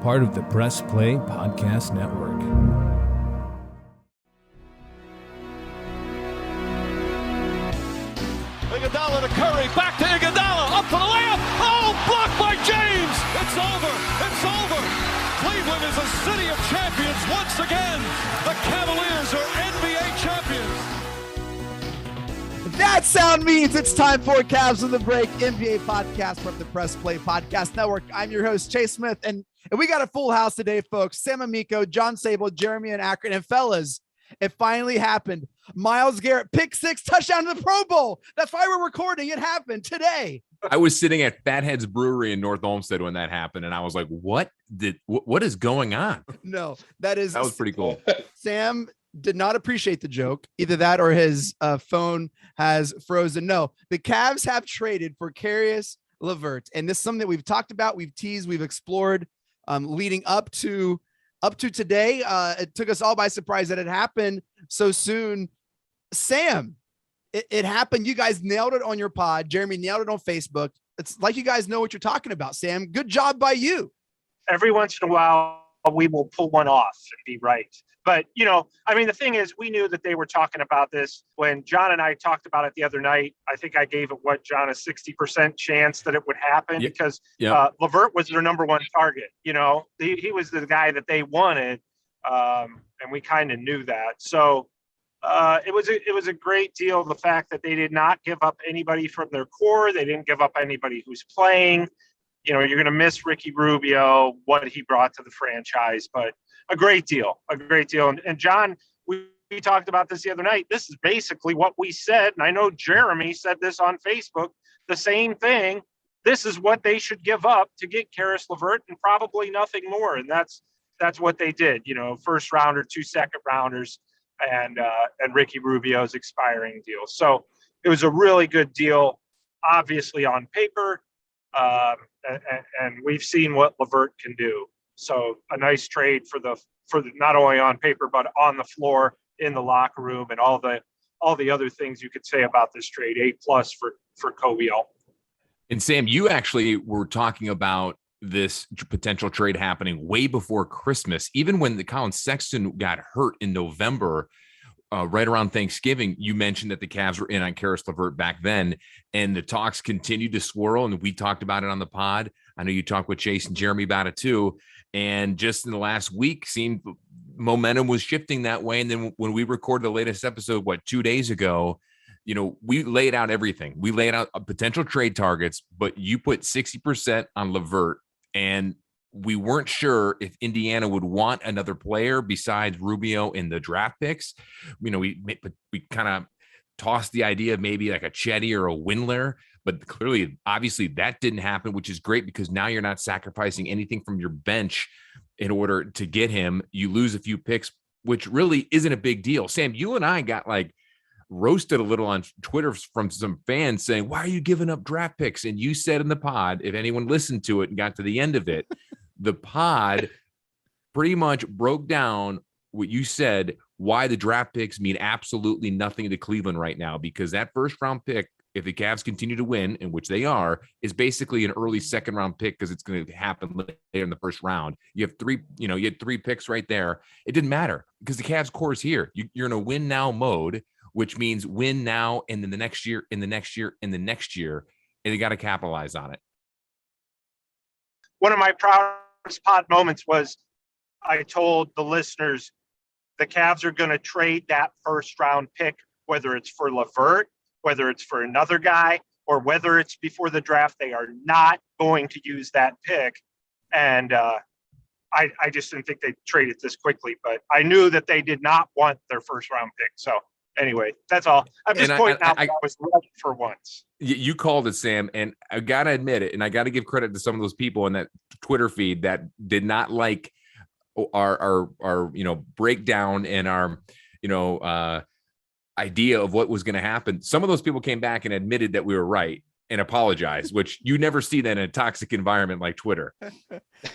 part of the Press Play Podcast Network. Iguodala to Curry, back to Iguodala, up for the layup. Oh, blocked by James. It's over. It's over. Cleveland is a city of champions once again. The Cavaliers are NBA champions. That sound means it's time for Cavs on the Break, NBA podcast from the Press Play Podcast Network. I'm your host, Chase Smith, and we got a full house today, folks. Sam Amico, John Sable, Jeremy and Akron, and fellas, it finally happened. Myles Garrett, pick six, touchdown to the Pro Bowl. That's why we're recording. It happened today. I was sitting at Fathead's Brewery in North Olmsted when that happened, and I was like, what is going on? No, that was pretty cool. Sam did not appreciate the joke. Either that or his phone has frozen. No, the Cavs have traded for Caris LeVert, and this is something that we've talked about, we've teased, we've explored leading up to today. It took us all by surprise that it happened so soon. Sam, it happened. You guys nailed it on your pod. Jeremy nailed it on Facebook. It's like you guys know what you're talking about, Sam. Good job by you. Every once in a while, we will pull one off and be right. But, the thing is, we knew that they were talking about this when John and I talked about it the other night. I think I gave it, John, a 60% chance that it would happen because LeVert was their number one target. He was the guy that they wanted, and we kind of knew that. So it was a great deal. The fact that they did not give up anybody from their core. They didn't give up anybody who's playing. You're going to miss Ricky Rubio, what he brought to the franchise, but a great deal. And John, we talked about this the other night. This is basically what we said. And I know Jeremy said this on Facebook, the same thing. This is what they should give up to get Caris LeVert and probably nothing more. And that's what they did, first rounder, 2 second rounders and Ricky Rubio's expiring deal. So it was a really good deal, obviously on paper. And we've seen what LeVert can do. So a nice trade for the not only on paper but on the floor, in the locker room, and all the other things you could say about this trade. A+ for Kobe. And Sam, you actually were talking about this potential trade happening way before Christmas, even when the Colin Sexton got hurt in November. Right around Thanksgiving, you mentioned that the Cavs were in on Caris LeVert back then, and the talks continued to swirl, and we talked about it on the pod. I know you talked with Chase and Jeremy about it too, and just in the last week, seemed momentum was shifting that way. And then when we recorded the latest episode, 2 days ago, we laid out everything. We laid out potential trade targets, but you put 60% on LeVert, and we weren't sure if Indiana would want another player besides Rubio in the draft picks. We kind of tossed the idea of maybe like a Chetty or a Windler, but clearly, obviously that didn't happen, which is great because now you're not sacrificing anything from your bench in order to get him. You lose a few picks, which really isn't a big deal. Sam, you and I got roasted a little on Twitter from some fans saying, why are you giving up draft picks? And you said in the pod, if anyone listened to it and got to the end of it, the pod pretty much broke down what you said, why the draft picks mean absolutely nothing to Cleveland right now, because that first round pick, if the Cavs continue to win, in which they are, is basically an early second round pick because it's going to happen later in the first round. You have you had 3 picks right there. It didn't matter because the Cavs core is here. You're in a win now mode, which means win now and then the next year, and the next year, and the next year, and they got to capitalize on it. One of my proudest pod moments was I told the listeners the Cavs are going to trade that first round pick, whether it's for LeVert, whether it's for another guy, or whether it's before the draft. They are not going to use that pick. And I just didn't think they'd trade it this quickly, but I knew that they did not want their first round pick. So anyway, that's all. I'm just pointing out that I was right for once. You called it, Sam, and I got to admit it, and I got to give credit to some of those people in that Twitter feed that did not like our breakdown and our idea of what was going to happen. Some of those people came back and admitted that we were right and apologized, which you never see that in a toxic environment like Twitter.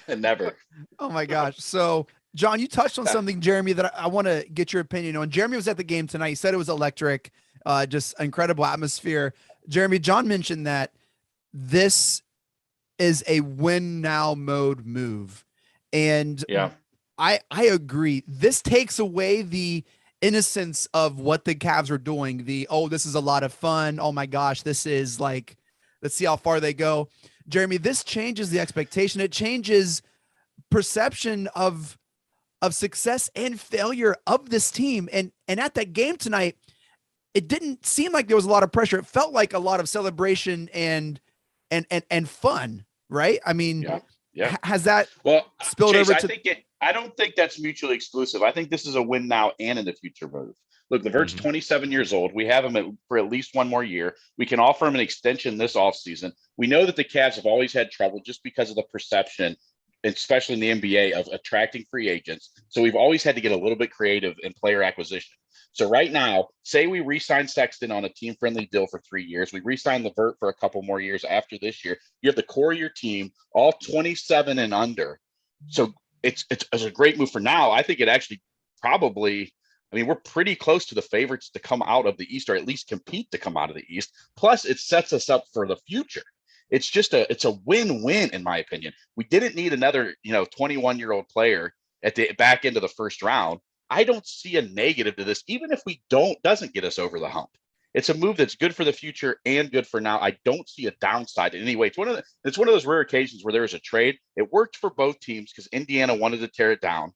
Never. Oh my gosh. So John, you touched on something, Jeremy, that I want to get your opinion on. Jeremy was at the game tonight. He said it was electric, just incredible atmosphere. Jeremy, John mentioned that this is a win now mode move. And Yeah. I agree. This takes away the innocence of what the Cavs are doing. This is a lot of fun. Oh my gosh, this is like, let's see how far they go. Jeremy, this changes the expectation. It changes perception of success and failure of this team. And at that game tonight, it didn't seem like there was a lot of pressure. It felt like a lot of celebration and fun, right? I mean, yeah. Has that spilled Chase, over to? I don't think that's mutually exclusive. I think this is a win now and in the future move. Look, LeVert's 27 years old. We have him for at least one more year. We can offer him an extension this offseason. We know that the Cavs have always had trouble just because of the perception, especially in the NBA, of attracting free agents. So we've always had to get a little bit creative in player acquisition. So right now, say we re-sign Sexton on a team-friendly deal for 3 years. We re-sign LeVert for a couple more years after this year. You have the core of your team, all 27 and under. So it's a great move for now. I think it actually probably, I mean, we're pretty close to the favorites to come out of the East, or at least compete to come out of the East. Plus, it sets us up for the future. It's a win-win, in my opinion. We didn't need another, 21-year-old player at the back end of the first round. I don't see a negative to this, even if doesn't get us over the hump. It's a move that's good for the future and good for now. I don't see a downside in any way. It's one of those rare occasions where there was a trade. It worked for both teams because Indiana wanted to tear it down.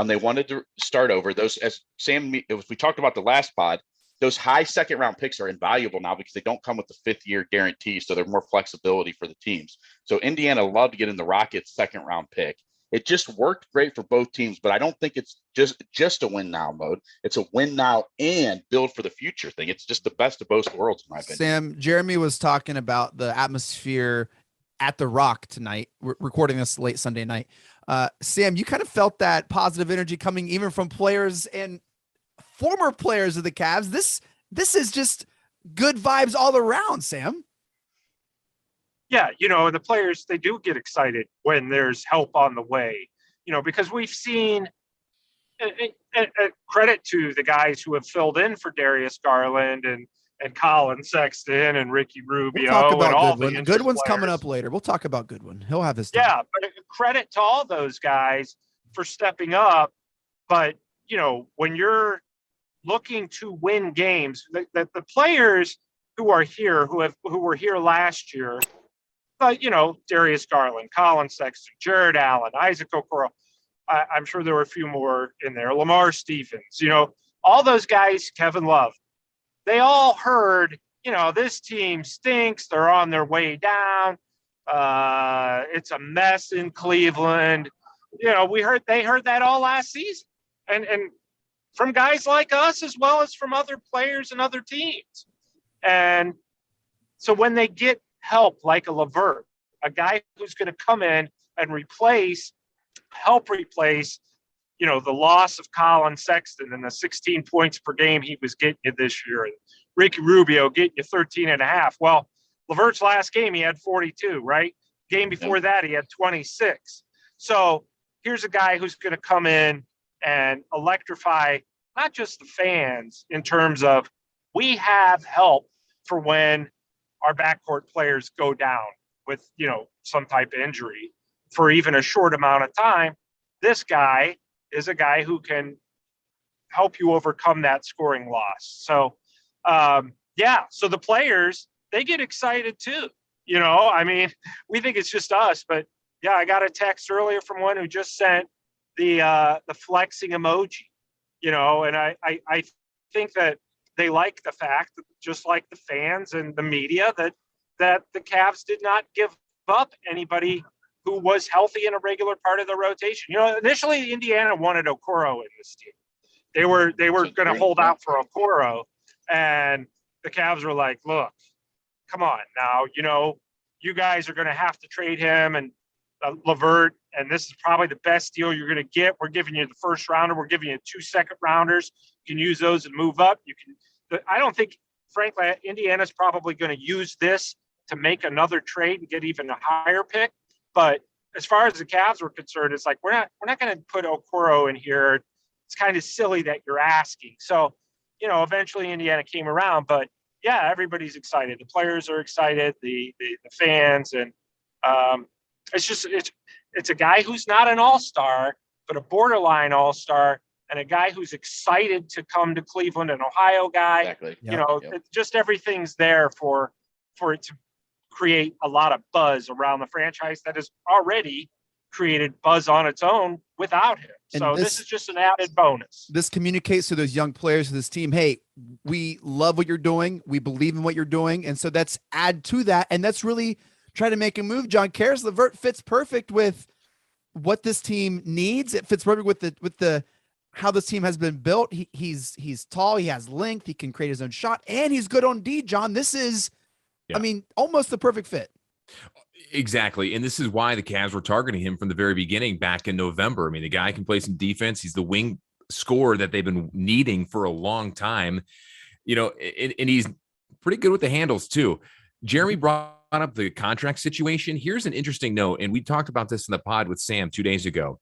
They wanted to start over. Those, as we talked about the last pod, those high second round picks are invaluable now because they don't come with the 5th year guarantee. So they're more flexibility for the teams. So Indiana loved to get in the Rockets' second round pick. It just worked great for both teams, but I don't think it's just a win now mode. It's a win now and build for the future thing. It's just the best of both worlds, in my opinion. Sam, Jeremy was talking about the atmosphere at the Rock tonight. We're recording this late Sunday night. Sam, you kind of felt that positive energy coming even from players and former players of the Cavs. This is just good vibes all around, Sam. Yeah, the players, they do get excited when there's help on the way, because we've seen a credit to the guys who have filled in for Darius Garland and Colin Sexton and Ricky Rubio. We'll talk about and all Goodwin. the Goodwin's players. coming up later. We'll talk about Goodwin. He'll have his time. Yeah, but credit to all those guys for stepping up. But, when you're looking to win games, the players who are here, who were here last year, Darius Garland, Colin Sexton, Jared Allen, Isaac Okoro. I'm sure there were a few more in there. Lamar Stevens, all those guys, Kevin Love, they all heard, this team stinks. They're on their way down. It's a mess in Cleveland. They heard that all last season. And from guys like us, as well as from other players and other teams. And so when they get help like a LeVert, a guy who's going to come in and help replace, the loss of Colin Sexton and the 16 points per game he was getting you this year, and Ricky Rubio getting you 13.5. Well, LeVert's last game, he had 42, right? Game before that, he had 26. So here's a guy who's going to come in and electrify not just the fans in terms of we have help for when our backcourt players go down with, some type of injury for even a short amount of time. This guy is a guy who can help you overcome that scoring loss. So, so the players, they get excited too. We think it's just us, but yeah, I got a text earlier from one who just sent the flexing emoji, and I think that they like the fact that, just like the fans and the media, that the Cavs did not give up anybody who was healthy in a regular part of the rotation. Initially Indiana wanted Okoro in this team. They were going to hold out for Okoro, and the Cavs were like, look, come on now, you guys are going to have to trade him and LeVert, and this is probably the best deal you're going to get. We're giving you the first rounder. We're giving you 2 second rounders. You can use those and move up. I don't think, frankly, Indiana's probably going to use this to make another trade and get even a higher pick. But as far as the Cavs were concerned, it's like, we're not going to put Okoro in here. It's kind of silly that you're asking. So, eventually Indiana came around, but yeah, everybody's excited. The players are excited, the fans, and it's a guy who's not an all-star, but a borderline all-star, and a guy who's excited to come to Cleveland, an Ohio guy. Exactly. It's just everything's there for it to create a lot of buzz around the franchise that has already created buzz on its own without him. So this is just an added bonus. This communicates to those young players of this team, hey, we love what you're doing. We believe in what you're doing. And so that's add to that. And that's really try to make a move. John, Caris LeVert fits perfect with what this team needs. It fits perfect with the how this team has been built. He's tall, he has length, he can create his own shot, and he's good on D, John. This is, I mean, almost the perfect fit. Exactly. And this is why the Cavs were targeting him from the very beginning back in November. I mean, the guy can play some defense. He's the wing scorer that they've been needing for a long time, and he's pretty good with the handles too. Jeremy brought up the contract situation. Here's an interesting note. And we talked about this in the pod with Sam 2 days ago.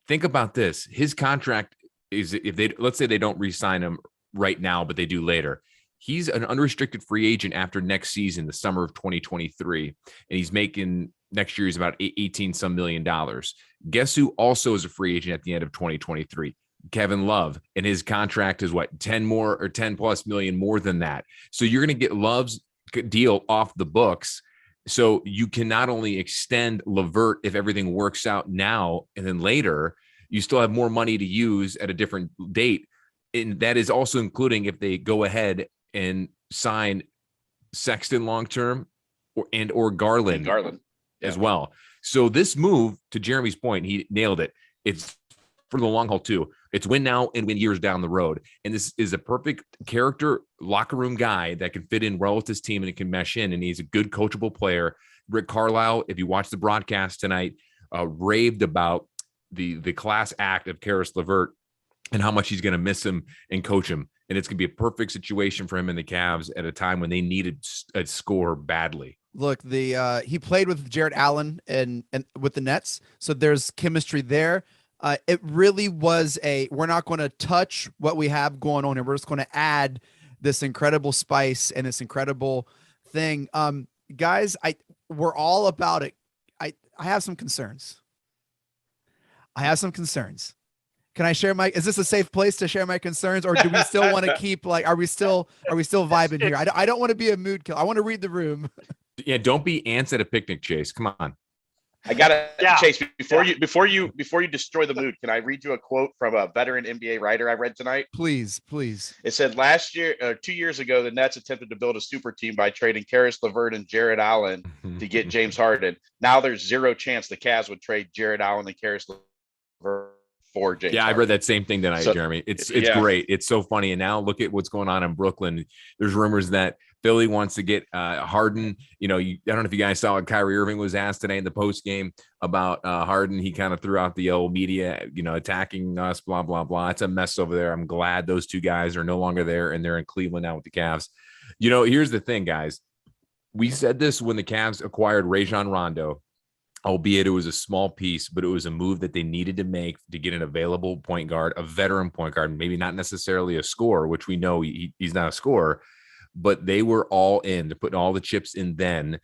Think about this. His contract is, let's say they don't re-sign him right now, but they do later. He's an unrestricted free agent after next season, the summer of 2023. And he's making next year is about 18 some million dollars. Guess who also is a free agent at the end of 2023? Kevin Love. And his contract is what, 10 plus million more than that. So you're going to get Love's deal off the books. So you can not only extend LeVert if everything works out now, and then later you still have more money to use at a different date. And that is also including if they go ahead and sign Sexton long-term or Garland as well. So this move, to Jeremy's point, he nailed it. It's for the long haul too. It's win now and win years down the road. And this is a perfect character locker room guy that can fit in well with this team and it can mesh in. And he's a good coachable player. Rick Carlisle, if you watch the broadcast tonight, raved about the class act of Caris LeVert and how much he's going to miss him and coach him. And it's going to be a perfect situation for him and the Cavs at a time when they needed a score badly. Look, he played with Jared Allen and with the Nets, so there's chemistry there. It really was we're not going to touch what we have going on here. We're just going to add this incredible spice and this incredible thing. Guys, we're all about it. I have some concerns. Can I share is this a safe place to share my concerns, or do we still want to keep are we still vibing here? I don't want to be a mood killer. I want to read the room. Yeah. Don't be ants at a picnic, Chase. Come on. I gotta Chase, before you destroy the mood, can I read you a quote from a veteran NBA writer I read tonight? Please. It said 2 years ago, the Nets attempted to build a super team by trading Caris LeVert and Jared Allen to get James Harden. Now there's zero chance the Cavs would trade Jared Allen and Caris LeVert for James Harden. I read that same thing tonight, Jeremy. It's great. It's so funny. And now look at what's going on in Brooklyn. There's rumors that Philly wants to get Harden. I don't know if you guys saw what Kyrie Irving was asked today in the post game about Harden. He kind of threw out the old media, attacking us, blah, blah, blah. It's a mess over there. I'm glad those two guys are no longer there and they're in Cleveland now with the Cavs. Here's the thing, guys. We said this when the Cavs acquired Rajon Rondo, albeit it was a small piece, but it was a move that they needed to make to get an available point guard, a veteran point guard, maybe not necessarily a scorer, which we know he's not a scorer, but they were all in. They're putting all the chips in then,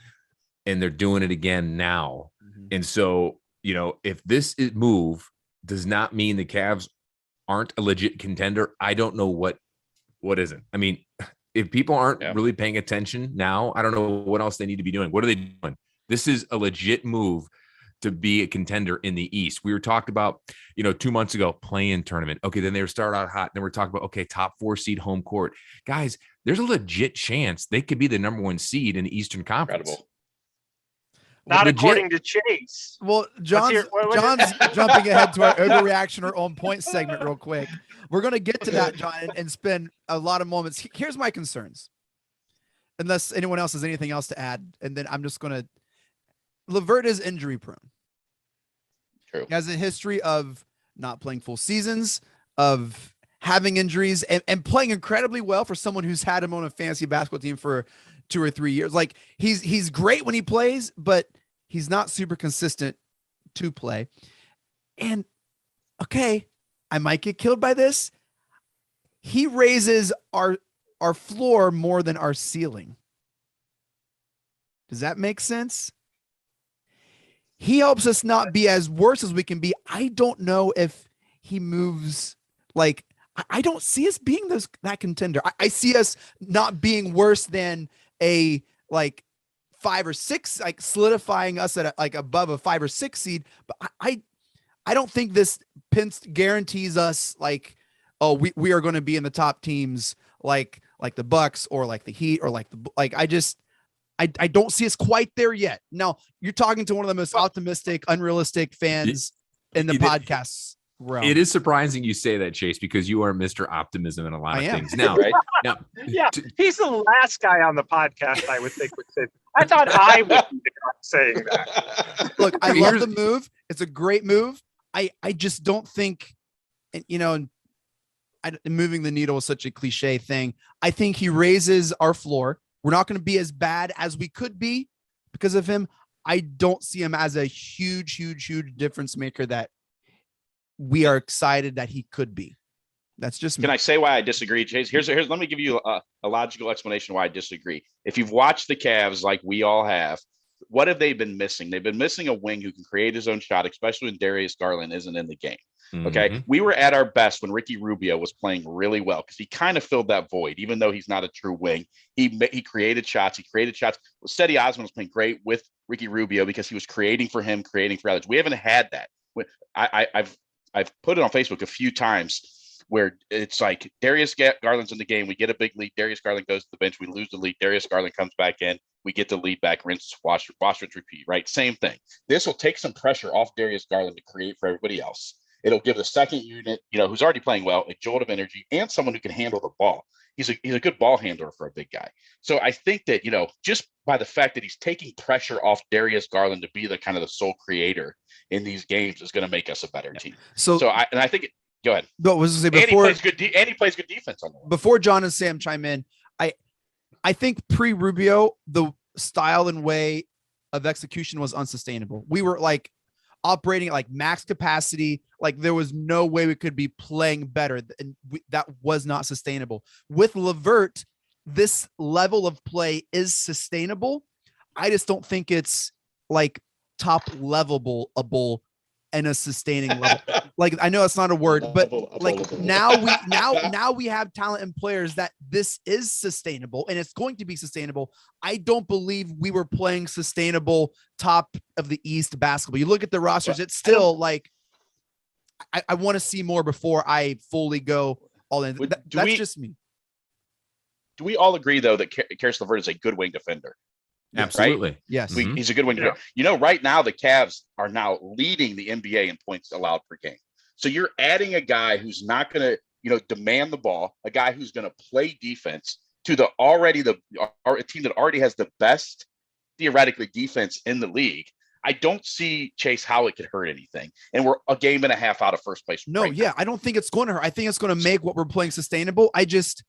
and they're doing it again now. Mm-hmm. And so, if this move does not mean the Cavs aren't a legit contender, I don't know what isn't. I mean, if people aren't really paying attention now, I don't know what else they need to be doing. What are they doing? This is a legit move to be a contender in the East. We were talked about, 2 months ago, play-in tournament. Okay, then they were started out hot. Then we're talking about, okay, top 4 seed home court. Guys, there's a legit chance they could be the number 1 seed in the Eastern Conference. Incredible. Not according to Chase. Well, John's jumping ahead to our overreaction or on point segment real quick. We're going to get to that, John, and spend a lot of moments. Here's my concerns. Unless anyone else has anything else to add, and then I'm just going to LeVert is injury prone. True. He has a history of not playing full seasons, of having injuries, and playing incredibly well for someone who's had him on a fantasy basketball team for 2 or 3 years. Like he's great when he plays, but he's not super consistent to play. And okay, I might get killed by this. He raises our floor more than our ceiling. Does that make sense? he helps us not be as worse as we can be. I don't know if he moves like I don't see us being that contender. I see us not being worse than a like 5 or 6, like solidifying us at like above a 5 or 6 seed. But I don't think this guarantees us like, oh, we are going to be in the top teams like the Bucks or like the Heat or like I don't see us quite there yet. Now you're talking to one of the most optimistic, unrealistic fans in the podcasts realm. It is surprising you say that, Chase, because you are Mr. Optimism in a lot of things. Now, right? Yeah, he's the last guy on the podcast I would think would say. I thought I would be saying that. Look, I love the move. It's a great move. I just don't think, moving the needle is such a cliche thing. I think he raises our floor. We're not going to be as bad as we could be because of him. I don't see him as a huge difference maker that we are excited that he could be. That's just me. Can I say why I disagree, Chase? Here's let me give you a logical explanation why I disagree. If you've watched the Cavs like we all have, what have they been missing? They've been missing a wing who can create his own shot, especially when Darius Garland isn't in the game. Okay. We were at our best when Ricky Rubio was playing really well because he kind of filled that void, even though he's not a true wing. He created shots. Cedi Osman was playing great with Ricky Rubio because he was creating for him, creating for others. We haven't had that. I've put it on Facebook a few times where it's like Darius Garland's in the game. We get a big lead. Darius Garland goes to the bench. We lose the lead. Darius Garland comes back in. We get the lead back, rinse, wash, repeat, right? Same thing. This will take some pressure off Darius Garland to create for everybody else. It'll give the second unit, who's already playing well, a jolt of energy and someone who can handle the ball. He's a good ball handler for a big guy. So I think that, just by the fact that he's taking pressure off Darius Garland to be the kind of the sole creator in these games is going to make us a better team. I think go ahead. No, was to say before, and he plays good defense on the before John and Sam chime in. I think pre-Rubio, the style and way of execution was unsustainable. We were like operating at like max capacity. Like there was no way we could be playing better. And that was not sustainable. With LeVert, this level of play is sustainable. I just don't think it's like top levelable and a sustaining level. Like, I know it's not a word, but like now we have talent and players that this is sustainable and it's going to be sustainable. I don't believe we were playing sustainable top of the East basketball. You look at the rosters, it's still like, I want to see more before I fully go all in. That's just me. Do we all agree though that Caris LeVert is a good wing defender? Absolutely. Right? Yes. He's a good wing defender. Right now the Cavs are now leading the NBA in points allowed per game. So you're adding a guy who's not going to, demand the ball, a guy who's going to play defense to the team that already has the best theoretically defense in the league. I don't see, Chase, how it could hurt anything. And we're a game and a half out of first place. No, right now. I don't think it's going to hurt. I think it's going to make what we're playing sustainable. I just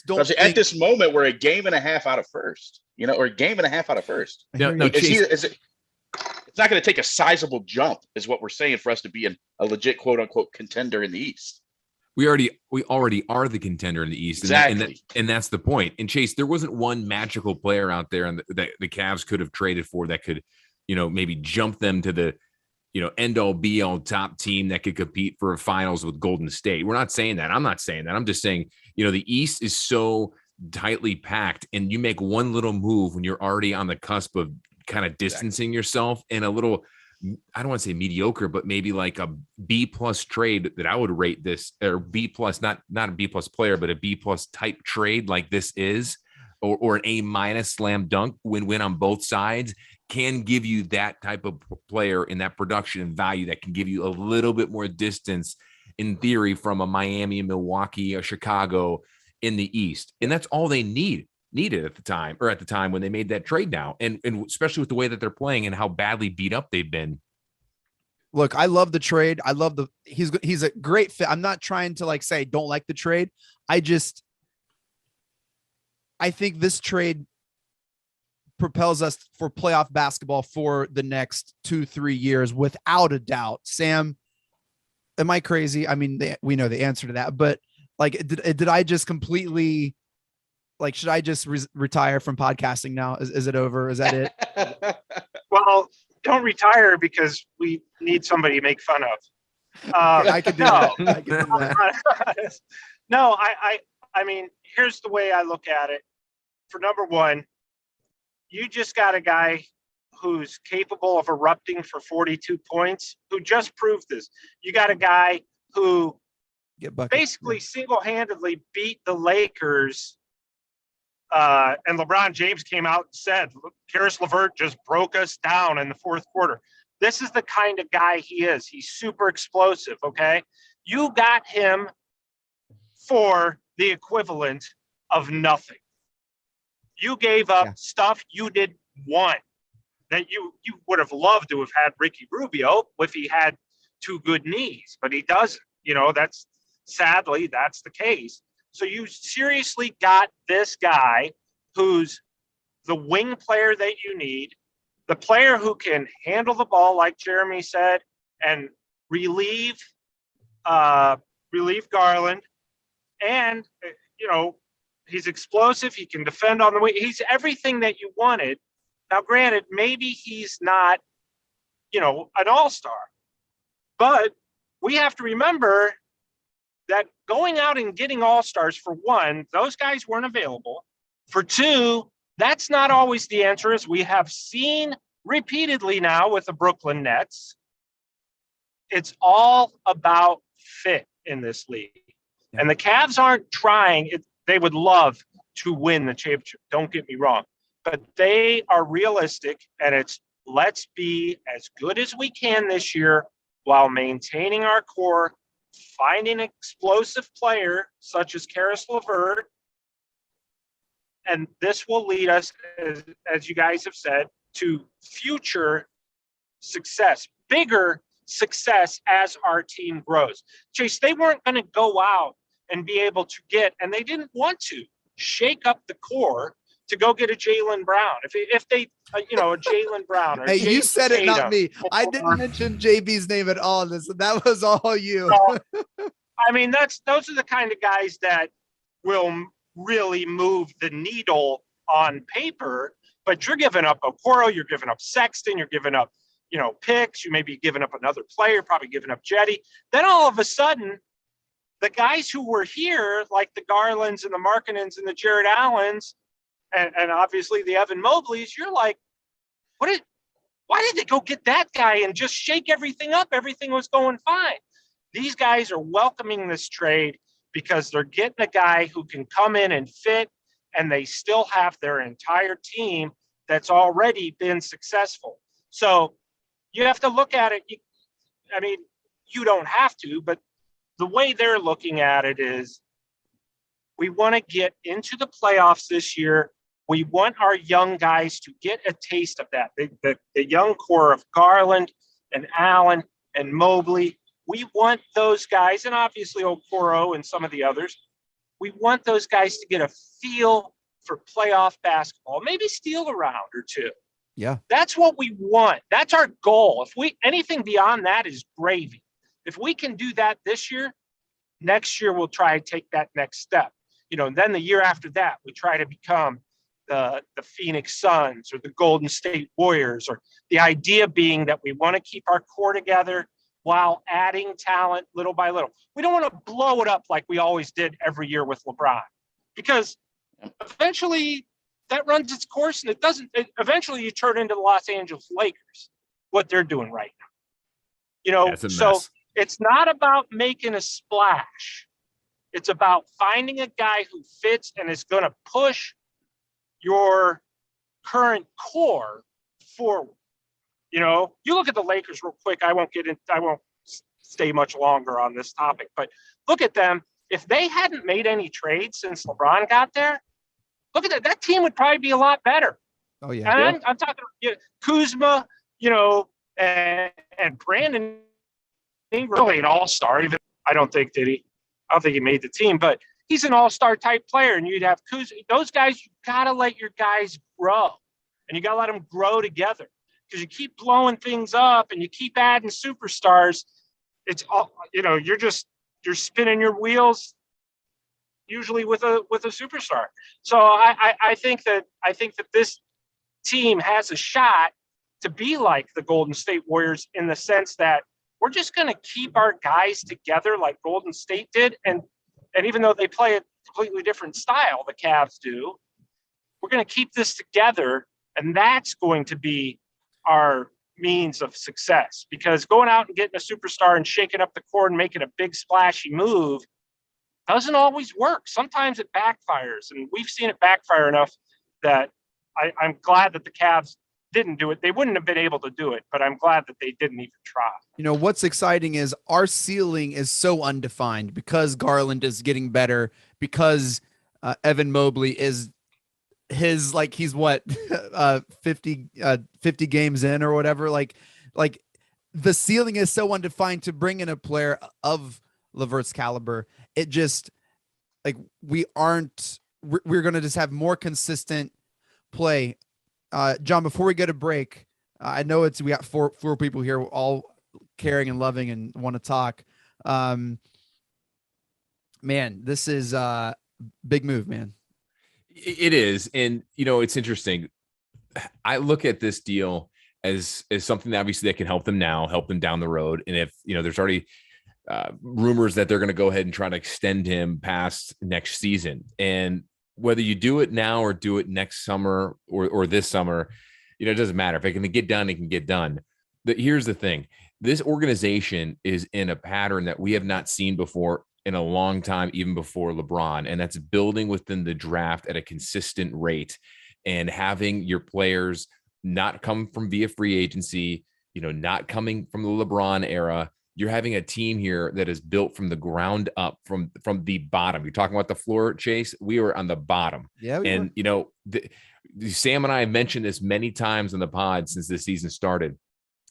don't think... At this moment, we're a game and a half out of first, or a game and a half out of first. No, it's not going to take a sizable jump is what we're saying for us to be a legit quote unquote contender in the East. We already are the contender in the East. Exactly. And that's the point. And Chase, there wasn't one magical player out there that the Cavs could have traded for that could, maybe jump them to the, end all be all top team that could compete for a finals with Golden State. We're not saying that. I'm not saying that. I'm just saying, the East is so tightly packed and you make one little move when you're already on the cusp of kind of distancing yourself in a little, I don't want to say mediocre, but maybe like a B+ trade that I would rate this, or B+, not a B+ player, but a B+ type trade like this is, or an A- slam dunk win-win on both sides, can give you that type of player in that production and value that can give you a little bit more distance in theory from a Miami, a Milwaukee, a Chicago in the East. And that's all they needed at the time when they made that trade now. And especially with the way that they're playing and how badly beat up they've been. Look, I love the trade. I love he's a great fit. I'm not trying to like say don't like the trade. I think this trade propels us for playoff basketball for the next 2-3 years without a doubt. Sam, am I crazy? I mean, we know the answer to that, but like, did I just completely, like, should I just retire from podcasting now? Is it over? Is that it? Well, don't retire because we need somebody to make fun of. I could do that. I could do that. No, I mean, here's the way I look at it. For number one, you just got a guy who's capable of erupting for 42 points, who just proved this. You got a guy who basically single-handedly beat the Lakers. And LeBron James came out and said, Caris LeVert just broke us down in the fourth quarter. This is the kind of guy he is. He's super explosive, okay? You got him for the equivalent of nothing. You gave up stuff you didn't want, that you would have loved to have had Ricky Rubio if he had two good knees, but he doesn't. You know, sadly, that's the case. So you seriously got this guy who's the wing player that you need, the player who can handle the ball, like Jeremy said, and relieve Garland. And, you know, he's explosive. He can defend on the wing. He's everything that you wanted. Now, granted, maybe he's not, you know, an all-star, but we have to remember that going out and getting all-stars, for one, those guys weren't available. For two, that's not always the answer, as we have seen repeatedly now with the Brooklyn Nets. It's all about fit in this league. Yeah. And the Cavs aren't trying. They would love to win the championship, don't get me wrong. But they are realistic, and it's let's be as good as we can this year while maintaining our core, finding an explosive player such as Caris LeVert, and this will lead us, as you guys have said, to future success, bigger success as our team grows. Chase, they weren't going to go out and be able to get, and they didn't want to, shake up the core to go get a Jaylen Brown. If they, you know, a Jaylen Brown. Or Hey, Jason you said it, not me. I didn't mention JB's name at all. That was all you. I mean, those are the kind of guys that will really move the needle on paper. But you're giving up Okoro, you're giving up Sexton, you're giving up, you know, picks. You may be giving up another player, probably giving up Jetty. Then all of a sudden, the guys who were here, like the Garlands and the Markkanens and the Jared Allens, and obviously the Evan Mobleys, you're like, why did they go get that guy and just shake everything up? Everything was going fine. These guys are welcoming this trade because they're getting a guy who can come in and fit, and they still have their entire team that's already been successful. So you have to look at it. I mean, you don't have to, but the way they're looking at it is we want to get into the playoffs this year. We want our young guys to get a taste of that. The young core of Garland and Allen and Mobley. We want those guys, and obviously Okoro and some of the others, we want those guys to get a feel for playoff basketball, maybe steal a round or two. Yeah. That's what we want. That's our goal. If anything beyond that is gravy. If we can do that this year, next year we'll try and take that next step. You know, and then the year after that, we try to become the Phoenix Suns or the Golden State Warriors, or the idea being that we want to keep our core together while adding talent little by little. We don't want to blow it up like we always did every year with LeBron, because eventually that runs its course, and eventually you turn into the Los Angeles Lakers, what they're doing right now. You know, so it's not about making a splash. It's about finding a guy who fits and is going to push your current core forward. You know, you look at the Lakers real quick. I won't stay much longer on this topic, but look at them. If they hadn't made any trades since LeBron got there, look at that. That team would probably be a lot better. Oh yeah. And I'm talking, you know, Kuzma, you know, and Brandon Ingram, really an all-star. Even I don't think he made the team, but he's an all-star type player. And you'd have Kuzma. Those guys, you gotta let your guys grow, and you gotta let them grow together. Because you keep blowing things up and you keep adding superstars, it's all, you know, you're spinning your wheels usually with a superstar. So I think that this team has a shot to be like the Golden State Warriors in the sense that we're just going to keep our guys together like Golden State did. And even though they play a completely different style, the Cavs do, we're going to keep this together. And that's going to be our means of success, because going out and getting a superstar and shaking up the court and making a big splashy move doesn't always work. Sometimes it backfires, and we've seen it backfire enough that I'm glad that the Cavs didn't do it. They wouldn't have been able to do it, but I'm glad that they didn't even try. You know, what's exciting is our ceiling is so undefined because Garland is getting better, because Evan Mobley is he's what 50 games in or whatever. Like the ceiling is so undefined. To bring in a player of LeVert's caliber, it just we're going to just have more consistent play. John, before we go to break, I know we got four people here, all caring and loving and want to talk. Man, this is a big move, man. It is. And, it's interesting. I look at this deal as something that obviously that can help them now, help them down the road. And if, there's already rumors that they're going to go ahead and try to extend him past next season. And whether you do it now or do it next summer or this summer, it doesn't matter. If it can get done, it can get done. But here's the thing. This organization is in a pattern that we have not seen before in a long time, even before LeBron. And that's building within the draft at a consistent rate and having your players not come from via free agency, not coming from the LeBron era. You're having a team here that is built from the ground up, from the bottom. You're talking about the floor, Chase. We were on the bottom. Yeah. And, Sam and I have mentioned this many times on the pod since the season started.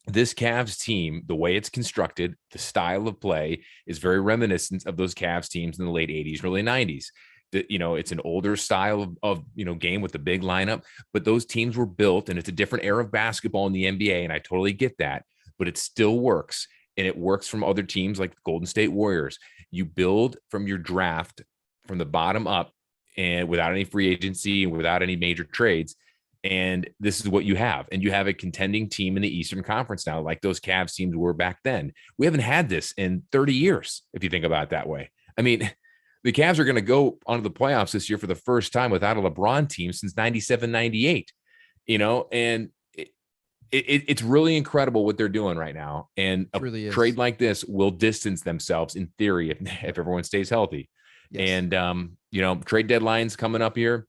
This Cavs team, the way it's constructed, the style of play is very reminiscent of those Cavs teams in the late 80s, early 90s. It's an older style of game with the big lineup, but those teams were built, and it's a different era of basketball in the NBA, and I totally get that, but it still works, and it works from other teams like the Golden State Warriors. You build from your draft from the bottom up and without any free agency and without any major trades. And this is what you have. And you have a contending team in the Eastern Conference now, like those Cavs teams were back then. We haven't had this in 30 years, if you think about it that way. I mean, the Cavs are going to go onto the playoffs this year for the first time without a LeBron team since 97, 98, and it's really incredible what they're doing right now. And a really trade like this will distance themselves in theory if everyone stays healthy. Yes. And, trade deadline's coming up here.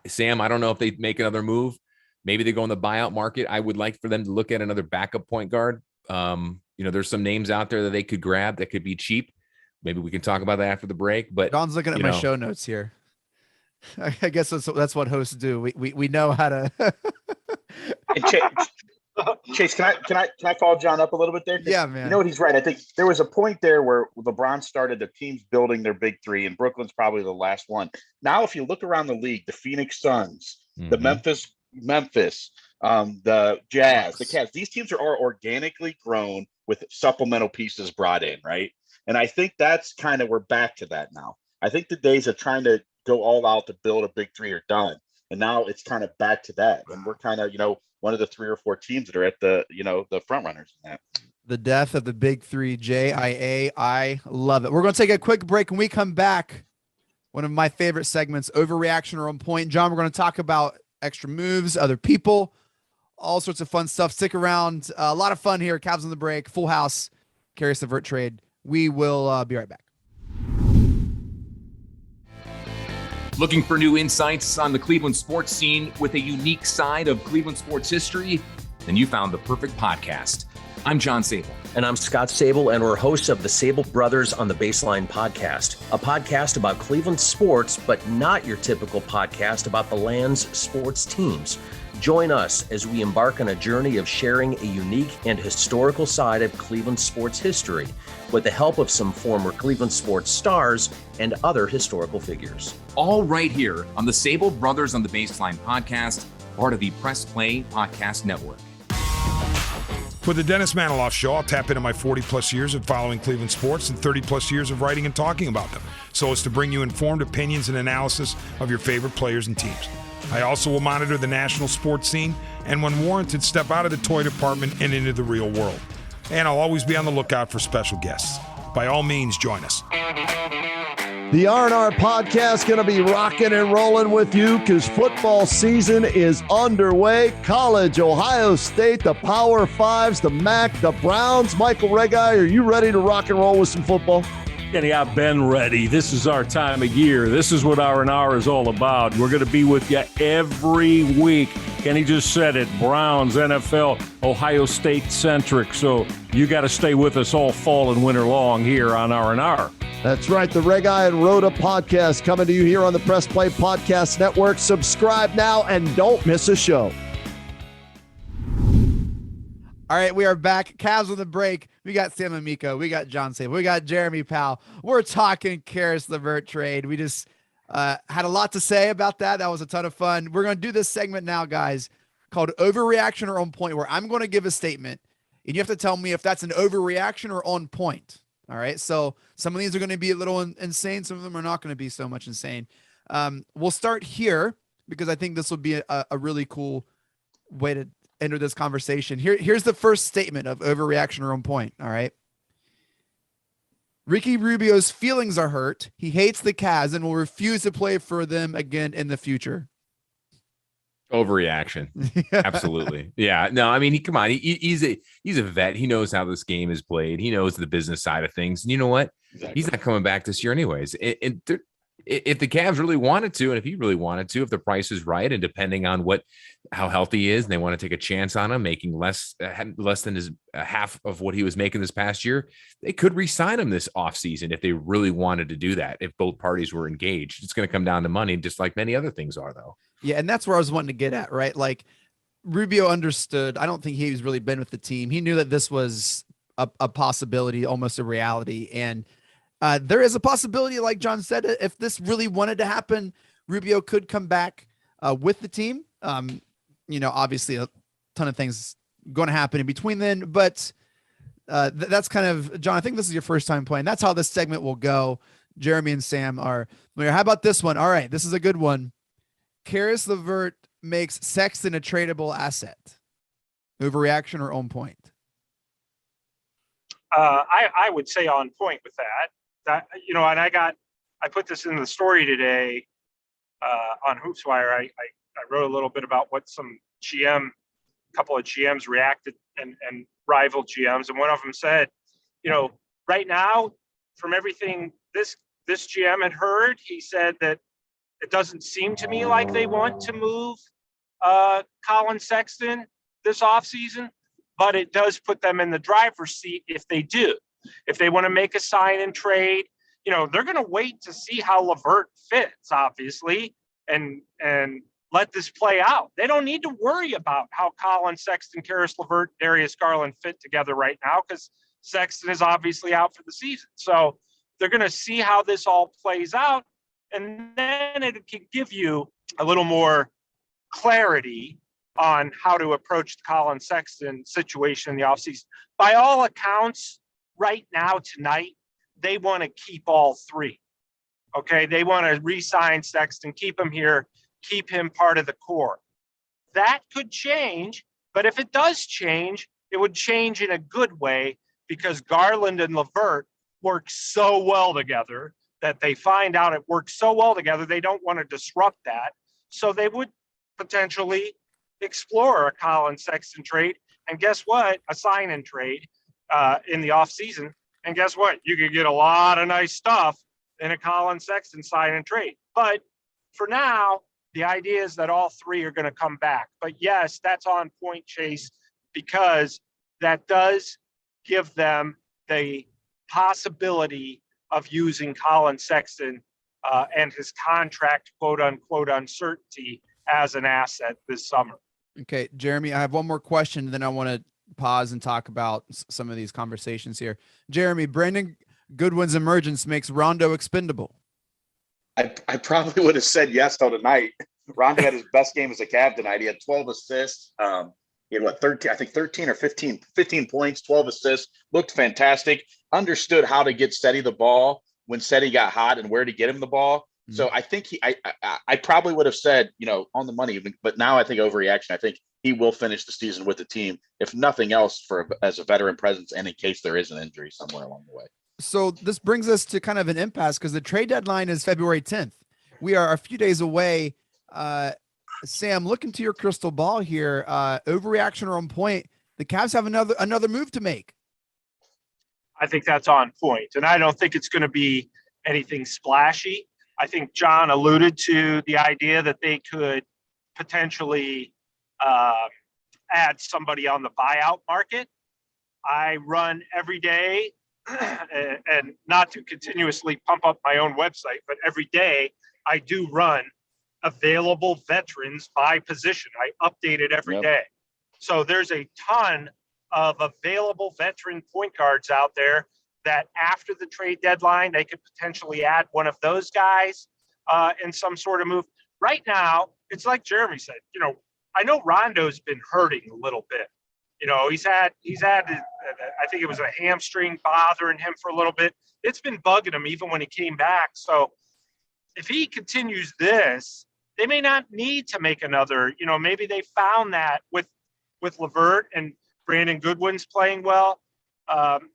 Sam, I don't know if they make another move. Maybe they go in the buyout market. I would like for them to look at another backup point guard. There's some names out there that they could grab that could be cheap. Maybe we can talk about that after the break. But Don's looking at my show notes here. I guess that's what hosts do. We know how to. Chase, can I follow John up a little bit there? Yeah, man. You know what? He's right. I think there was a point there where LeBron started the teams building their big three, and Brooklyn's probably the last one. Now, if you look around the league, the Phoenix Suns, the Memphis, the Jazz, the Cavs, these teams are all organically grown with supplemental pieces brought in, right? And I think that's kind of, we're back to that now. I think the days of trying to go all out to build a big three are done. And now it's kind of back to that. And we're kind of, one of the 3 or 4 teams that are at the, the front runners in that. The death of the big three, JIA. I love it. We're going to take a quick break. When we come back, one of my favorite segments, Overreaction or On Point. John, we're going to talk about extra moves, other people, all sorts of fun stuff. Stick around. A lot of fun here. Cavs on the break, full house, Caris LeVert trade. We will be right back. Looking for new insights on the Cleveland sports scene with a unique side of Cleveland sports history? Then you found the perfect podcast. I'm John Sable. And I'm Scott Sable, and we're hosts of the Sable Brothers on the Baseline podcast, a podcast about Cleveland sports, but not your typical podcast about the land's sports teams. Join us as we embark on a journey of sharing a unique and historical side of Cleveland sports history with the help of some former Cleveland sports stars and other historical figures. All right here on the Sable Brothers on the Baseline podcast, part of the Press Play Podcast Network. For the Dennis Maniloff Show, I'll tap into my 40-plus years of following Cleveland sports and 30-plus years of writing and talking about them, so as to bring you informed opinions and analysis of your favorite players and teams. I also will monitor the national sports scene and, when warranted, step out of the toy department and into the real world. And I'll always be on the lookout for special guests. By all means, join us. The R&R podcast going to be rocking and rolling with you because football season is underway. College, Ohio State, the Power Fives, the MAC, the Browns. Michael Regai, are you ready to rock and roll with some football? Kenny, I've been ready. This is our time of year. This is what R&R is all about. We're going to be with you every week. Kenny just said it. Browns, NFL, Ohio State centric. So you got to stay with us all fall and winter long here on R&R. That's right. The Regai and Rhoda podcast coming to you here on the Press Play Podcast Network. Subscribe now and don't miss a show. All right, we are back. Cavs on the break. We got Sam Amico. We got John Sable. We got Jeremy Powell. We're talking Caris LeVert trade. We just had a lot to say about that. That was a ton of fun. We're going to do this segment now, guys, called Overreaction or On Point, where I'm going to give a statement, and you have to tell me if that's an overreaction or on point. All right, so some of these are going to be a little insane. Some of them are not going to be so much insane. We'll start here because I think this will be a really cool way to enter this conversation. Here's the first statement of overreaction or on point. All right. Ricky Rubio's feelings are hurt. He hates the Cavs and will refuse to play for them again in the future. Overreaction. Absolutely. Yeah. No, I mean, he's a vet. He knows how this game is played. He knows the business side of things. And you know what? Exactly. He's not coming back this year anyways. And if the Cavs really wanted to, and if he really wanted to, if the price is right, and depending on how healthy he is, and they want to take a chance on him, making less than his half of what he was making this past year, they could re-sign him this offseason if they really wanted to do that. If both parties were engaged, it's going to come down to money, just like many other things are, though. Yeah, and that's where I was wanting to get at, right? Like Rubio understood. I don't think he's really been with the team. He knew that this was a possibility, almost a reality, and there is a possibility, like John said, if this really wanted to happen, Rubio could come back with the team. Obviously a ton of things going to happen in between then, but that's kind of, John, I think this is your first time playing. That's how this segment will go. Jeremy and Sam are, how about this one? All right, this is a good one. Caris LeVert makes Sexton a tradable asset. Overreaction or on point? I would say on point with that. And I put this in the story today on HoopsWire. I wrote a little bit about what some couple of GMs reacted and rival GMs. And one of them said, right now, from everything this GM had heard, he said that it doesn't seem to me like they want to move Colin Sexton this offseason, but it does put them in the driver's seat if they do. If they want to make a sign and trade, they're going to wait to see how LeVert fits, obviously, and let this play out. They don't need to worry about how Colin Sexton, Caris LeVert, Darius Garland fit together right now because Sexton is obviously out for the season. So they're going to see how this all plays out, and then it can give you a little more clarity on how to approach the Colin Sexton situation in the offseason. By all accounts, right now, tonight, they want to keep all three. Okay, they want to re-sign Sexton, keep him here, keep him part of the core. That could change, but if it does change, it would change in a good way because Garland and LeVert work so well together that they find out it works so well together, they don't want to disrupt that. So they would potentially explore a Colin Sexton trade. And guess what? A sign and trade in the offseason. And guess what? You could get a lot of nice stuff in a Colin Sexton sign and trade. But for now, the idea is that all three are going to come back. But yes, that's on point, Chase, because that does give them the possibility of using Colin Sexton and his contract, quote unquote, uncertainty as an asset this summer. Okay, Jeremy, I have one more question, and then I want to pause and talk about some of these conversations here. Jeremy, Brandon Goodwin's emergence makes Rondo expendable. I probably would have said yes though tonight. Rondo had his best game as a Cav tonight. He had 12 assists. He had 13, I think 13 or 15 points, 12 assists, looked fantastic, understood how to get Seti the ball when Seti got hot and where to get him the ball. Mm-hmm. So I think I probably would have said, on the money, but now I think overreaction. I think he will finish the season with the team, if nothing else, as a veteran presence and in case there is an injury somewhere along the way. So this brings us to kind of an impasse because the trade deadline is February 10th. We are a few days away. Sam, look into your crystal ball here. Overreaction or on point? The Cavs have another move to make. I think that's on point, and I don't think it's going to be anything splashy. I think John alluded to the idea that they could potentially add somebody on the buyout market. I run every day, and not to continuously pump up my own website, but every day I do run available veterans by position. I update it every day. So there's a ton of available veteran point guards out there that after the trade deadline, they could potentially add one of those guys in some sort of move. Right now, it's like Jeremy said, I know Rondo's been hurting a little bit. He's had, I think it was a hamstring bothering him for a little bit. It's been bugging him even when he came back. So if he continues this, they may not need to make another, maybe they found that with LeVert and Brandon Goodwin's playing well.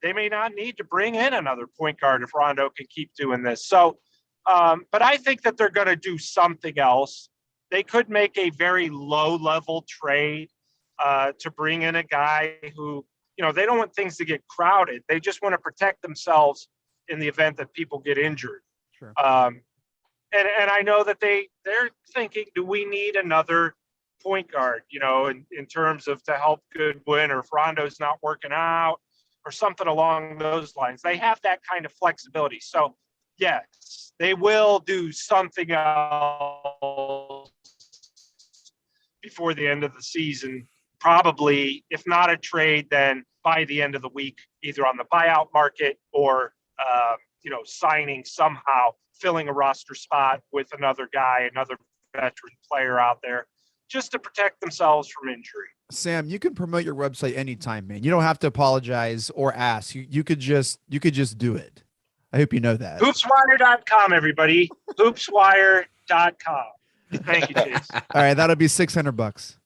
They may not need to bring in another point guard if Rondo can keep doing this. So, but I think that they're going to do something else. They could make a very low-level trade to bring in a guy who, they don't want things to get crowded. They just want to protect themselves in the event that people get injured. Sure. And I know that they're thinking, do we need another point guard, in terms of to help Goodwin, or if Rondo's not working out or something along those lines. They have that kind of flexibility. So, yes, they will do something else before the end of the season. Probably, if not a trade, then by the end of the week, either on the buyout market or, signing somehow, filling a roster spot with another guy, another veteran player out there, just to protect themselves from injury. Sam, you can promote your website anytime, man. You don't have to apologize or ask. You could just do it. I hope you know that. Hoopswire.com, everybody. Hoopswire.com. Thank you, Chase. All right, that'll be $600.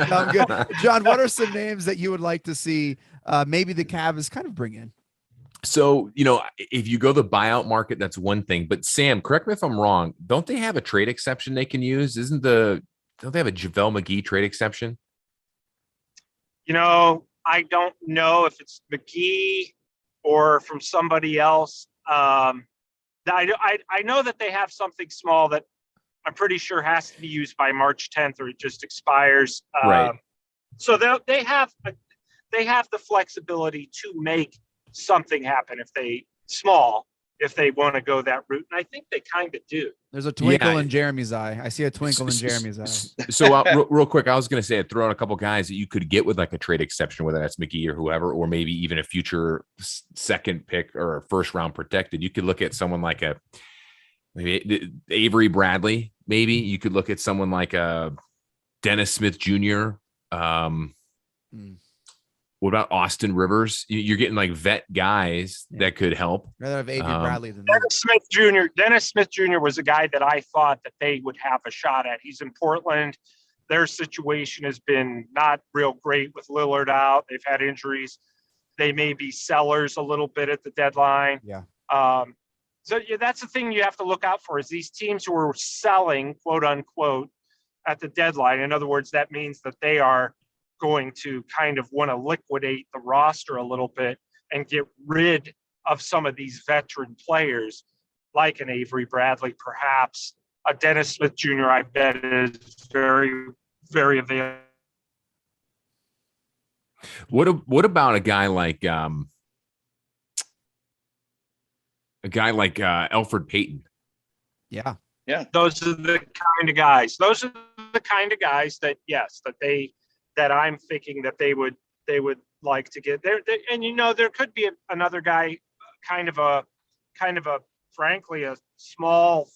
I'm good. John, what are some names that you would like to see maybe the Cavs kind of bring in? So, if you go the buyout market, that's one thing. But Sam, correct me if I'm wrong. Don't they have a trade exception they can use? Don't they have a JaVale McGee trade exception? I don't know if it's McGee or from somebody else. I know that they have something small that I'm pretty sure has to be used by March 10th or it just expires. Right. So they have the flexibility to make something happen if they want to go that route. And I think they kind of do. There's a twinkle in Jeremy's eye. I see a twinkle in Jeremy's eye. So real quick, I was going to say, I'd throw out a couple guys that you could get with like a trade exception, whether that's McGee or whoever, or maybe even a future second pick or a first round protected. You could look at someone like maybe Avery Bradley. Maybe you could look at someone like Dennis Smith Jr. What about Austin Rivers? You're getting like vet guys that could help. Rather have Avery Bradley than Dennis Smith Jr. Dennis Smith Jr. was a guy that I thought that they would have a shot at. He's in Portland. Their situation has been not real great with Lillard out. They've had injuries. They may be sellers a little bit at the deadline. Yeah. So that's the thing you have to look out for is these teams who are selling, quote unquote, at the deadline. In other words, that means that they are going to kind of want to liquidate the roster a little bit and get rid of some of these veteran players like an Avery Bradley, perhaps a Dennis Smith Jr. I bet is very, very available. What about a guy like Elfrid Payton? Yeah. Those are the kind of guys. Those are the kind of guys that that I'm thinking that they would like to get there. And there could be another guy, kind of a frankly, a small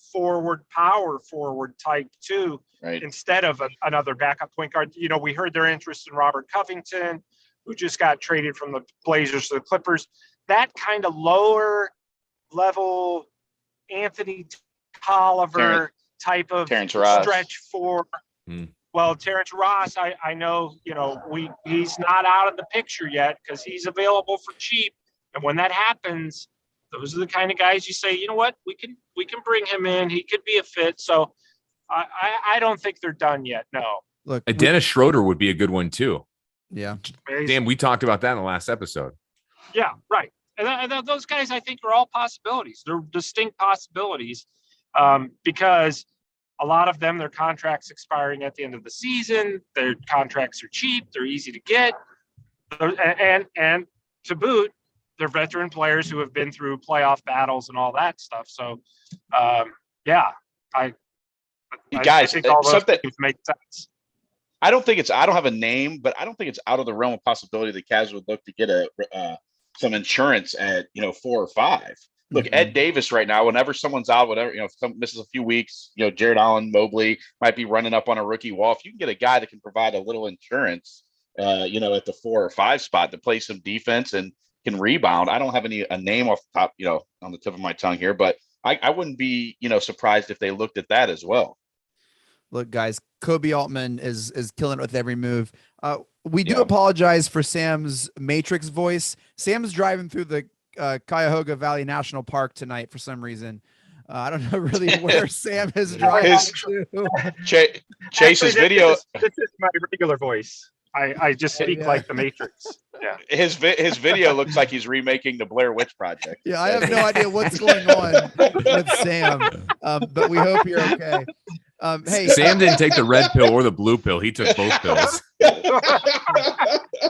power forward type too, Right. instead of another backup point guard. You know, we heard their interest in Robert Covington, who just got traded from the Blazers to the Clippers. That kind of lower level Anthony Tolliver type of stretch for. Well, Terrence Ross, I know, you know, he's not out of the picture yet because he's available for cheap. And when that happens, those are the kind of guys you say, you know what, we can bring him in. He could be a fit. So I don't think they're done yet. No. Look, Dennis Schroeder would be a good one too. Yeah. Dan, we talked about that in the last episode. Yeah, right. And those guys, I think, are all possibilities. They're distinct possibilities because a lot of them, their contracts expiring at the end of the season. Their contracts are cheap. They're easy to get. And to boot, they're veteran players who have been through playoff battles and all that stuff. So, yeah, I think all those things make sense. I don't have a name, but I don't think it's out of the realm of possibility the Cavs would look to get some insurance at 4 or 5. Look, Ed Davis right now, whenever someone's out, whatever, if someone misses a few weeks, Jared Allen, Mobley might be running up on a rookie wall. If you can get a guy that can provide a little insurance, at the 4 or 5 spot to play some defense and can rebound. I don't have a name off the top, on the tip of my tongue here, but I wouldn't be, surprised if they looked at that as well. Look, guys, Kobe Altman is killing it with every move. We do apologize for Sam's Matrix voice. Sam's driving through the Cuyahoga Valley National Park tonight for some reason. I don't know really where Sam is driving to. Chase's video. This is my regular voice. I just speak like the Matrix. Yeah. His video looks like he's remaking the Blair Witch Project. Yeah, I have no idea what's going on with Sam, but we hope you're okay. Hey, Sam didn't take the red pill or the blue pill. He took both pills.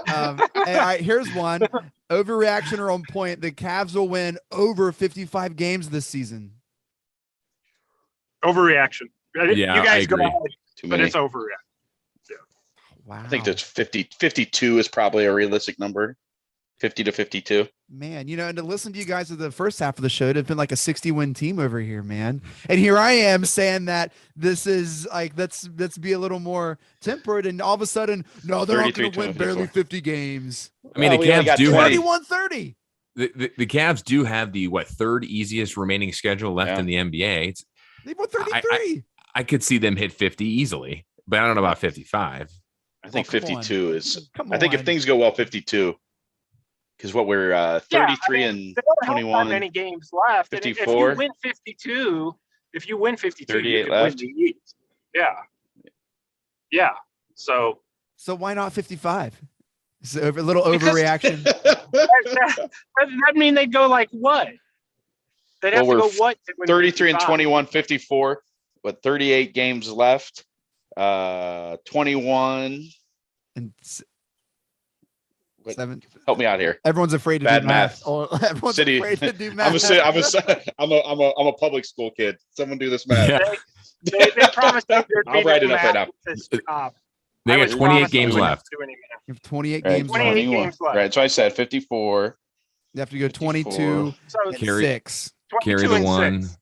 All right, here's one. Overreaction or on point. The Cavs will win over 55 games this season. Overreaction. Yeah, you guys go ahead, but it's overreaction. Yeah. Wow. I think that's 52 is probably a realistic number. 50 to 52. Man, and to listen to you guys at the first half of the show, it'd been like a 60-win team over here, man. And here I am saying that this is like, let's be a little more tempered. And all of a sudden, no, they're not going to win barely 50 games. I mean, the Cavs do have 31-30. The Cavs do have the third easiest remaining schedule left in the NBA. They won 33. I could see them hit 50 easily, but I don't know about 55. I think 52 is. I think if things go well, 52. Because we're 33 and 21. Many games left. 54. And if you win 52, you can left. win the East. Yeah. So why not 55? It's a little overreaction. That mean they'd go like what? They'd have to go what? 33 and 21, 54. But 38 games left. 21 and 7. Help me out here. Everyone's afraid to do math. Everyone's afraid to do math. I'm a public school kid. Someone do this math. Yeah. They promised me I'll write it up right now. They got 28 games left. You have 28 right. games 28 games left. Right. So I said 54. You have to go 22 and 6. Carry the 1. 6.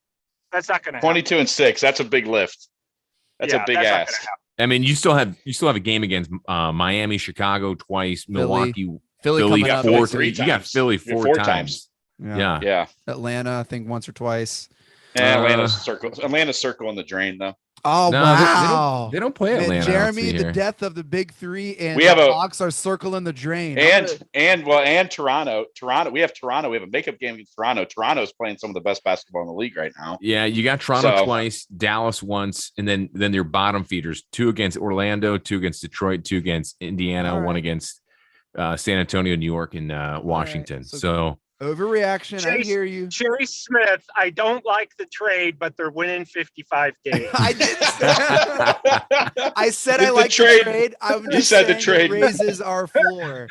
That's not going to happen. 22 and 6. That's a big lift. That's a big ask. I mean, you still have a game against Miami, Chicago twice, Milwaukee, Philly. You got 4. You got Philly 4 times. Yeah. Atlanta, I think once or twice. Atlanta's circle in the drain though. Oh no, wow! They don't play Atlanta. Jeremy, the death of the big 3, and we have the Hawks are circling the drain. And Toronto. We have Toronto. We have a makeup game against Toronto. Toronto's playing some of the best basketball in the league right now. Yeah, you got Toronto twice, Dallas once, and then your bottom feeders: 2 against Orlando, 2 against Detroit, 2 against Indiana, 1 against San Antonio, New York, and Washington. Right. So overreaction. I hear you. Jerry Smith, I don't like the trade, but they're winning 55 games. I didn't say I said I like the trade. I'm just saying the trade raises our floor.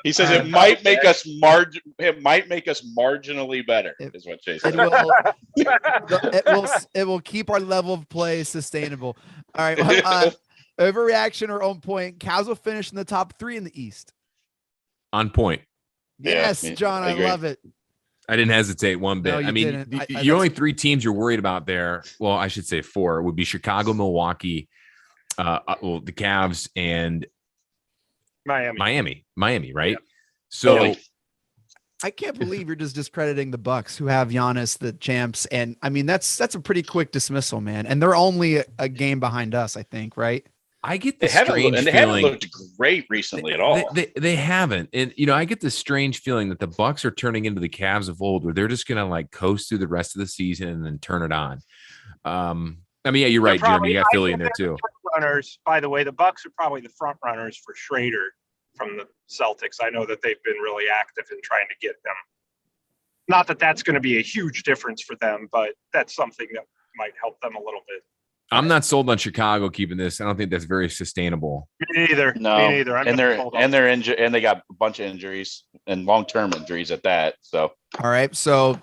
He says it might make us marginally better, is what Chase said. It will keep our level of play sustainable. All right. Overreaction or on point. Cavs will finish in the top 3 in the East. On point. Yes, John, I love it. I didn't hesitate one bit. No, you I mean, didn't. the only three teams you're worried about there, well, I should say four, would be Chicago, Milwaukee, the Cavs, and Miami, right? Yeah. So Totally. I can't believe you're just discrediting the Bucks, who have Giannis, the champs, and I mean that's a pretty quick dismissal, man. And they're only a game behind us, I think, right? I get the They haven't feeling looked great recently at all. They haven't, and I get this strange feeling that the Bucks are turning into the Cavs of old, where they're just gonna like coast through the rest of the season and then turn it on. I mean, yeah, you're right, Jeremy. You got Philly in there too. Runners, by the way, the Bucks are probably the front runners for Schrader from the Celtics. I know that they've been really active in trying to get them. Not that that's going to be a huge difference for them, but that's something that might help them a little bit. I'm not sold on Chicago keeping this. I don't think that's very sustainable. Me neither. No, Me neither. they're injured, and they got a bunch of injuries and long-term injuries at that. So, all right. So,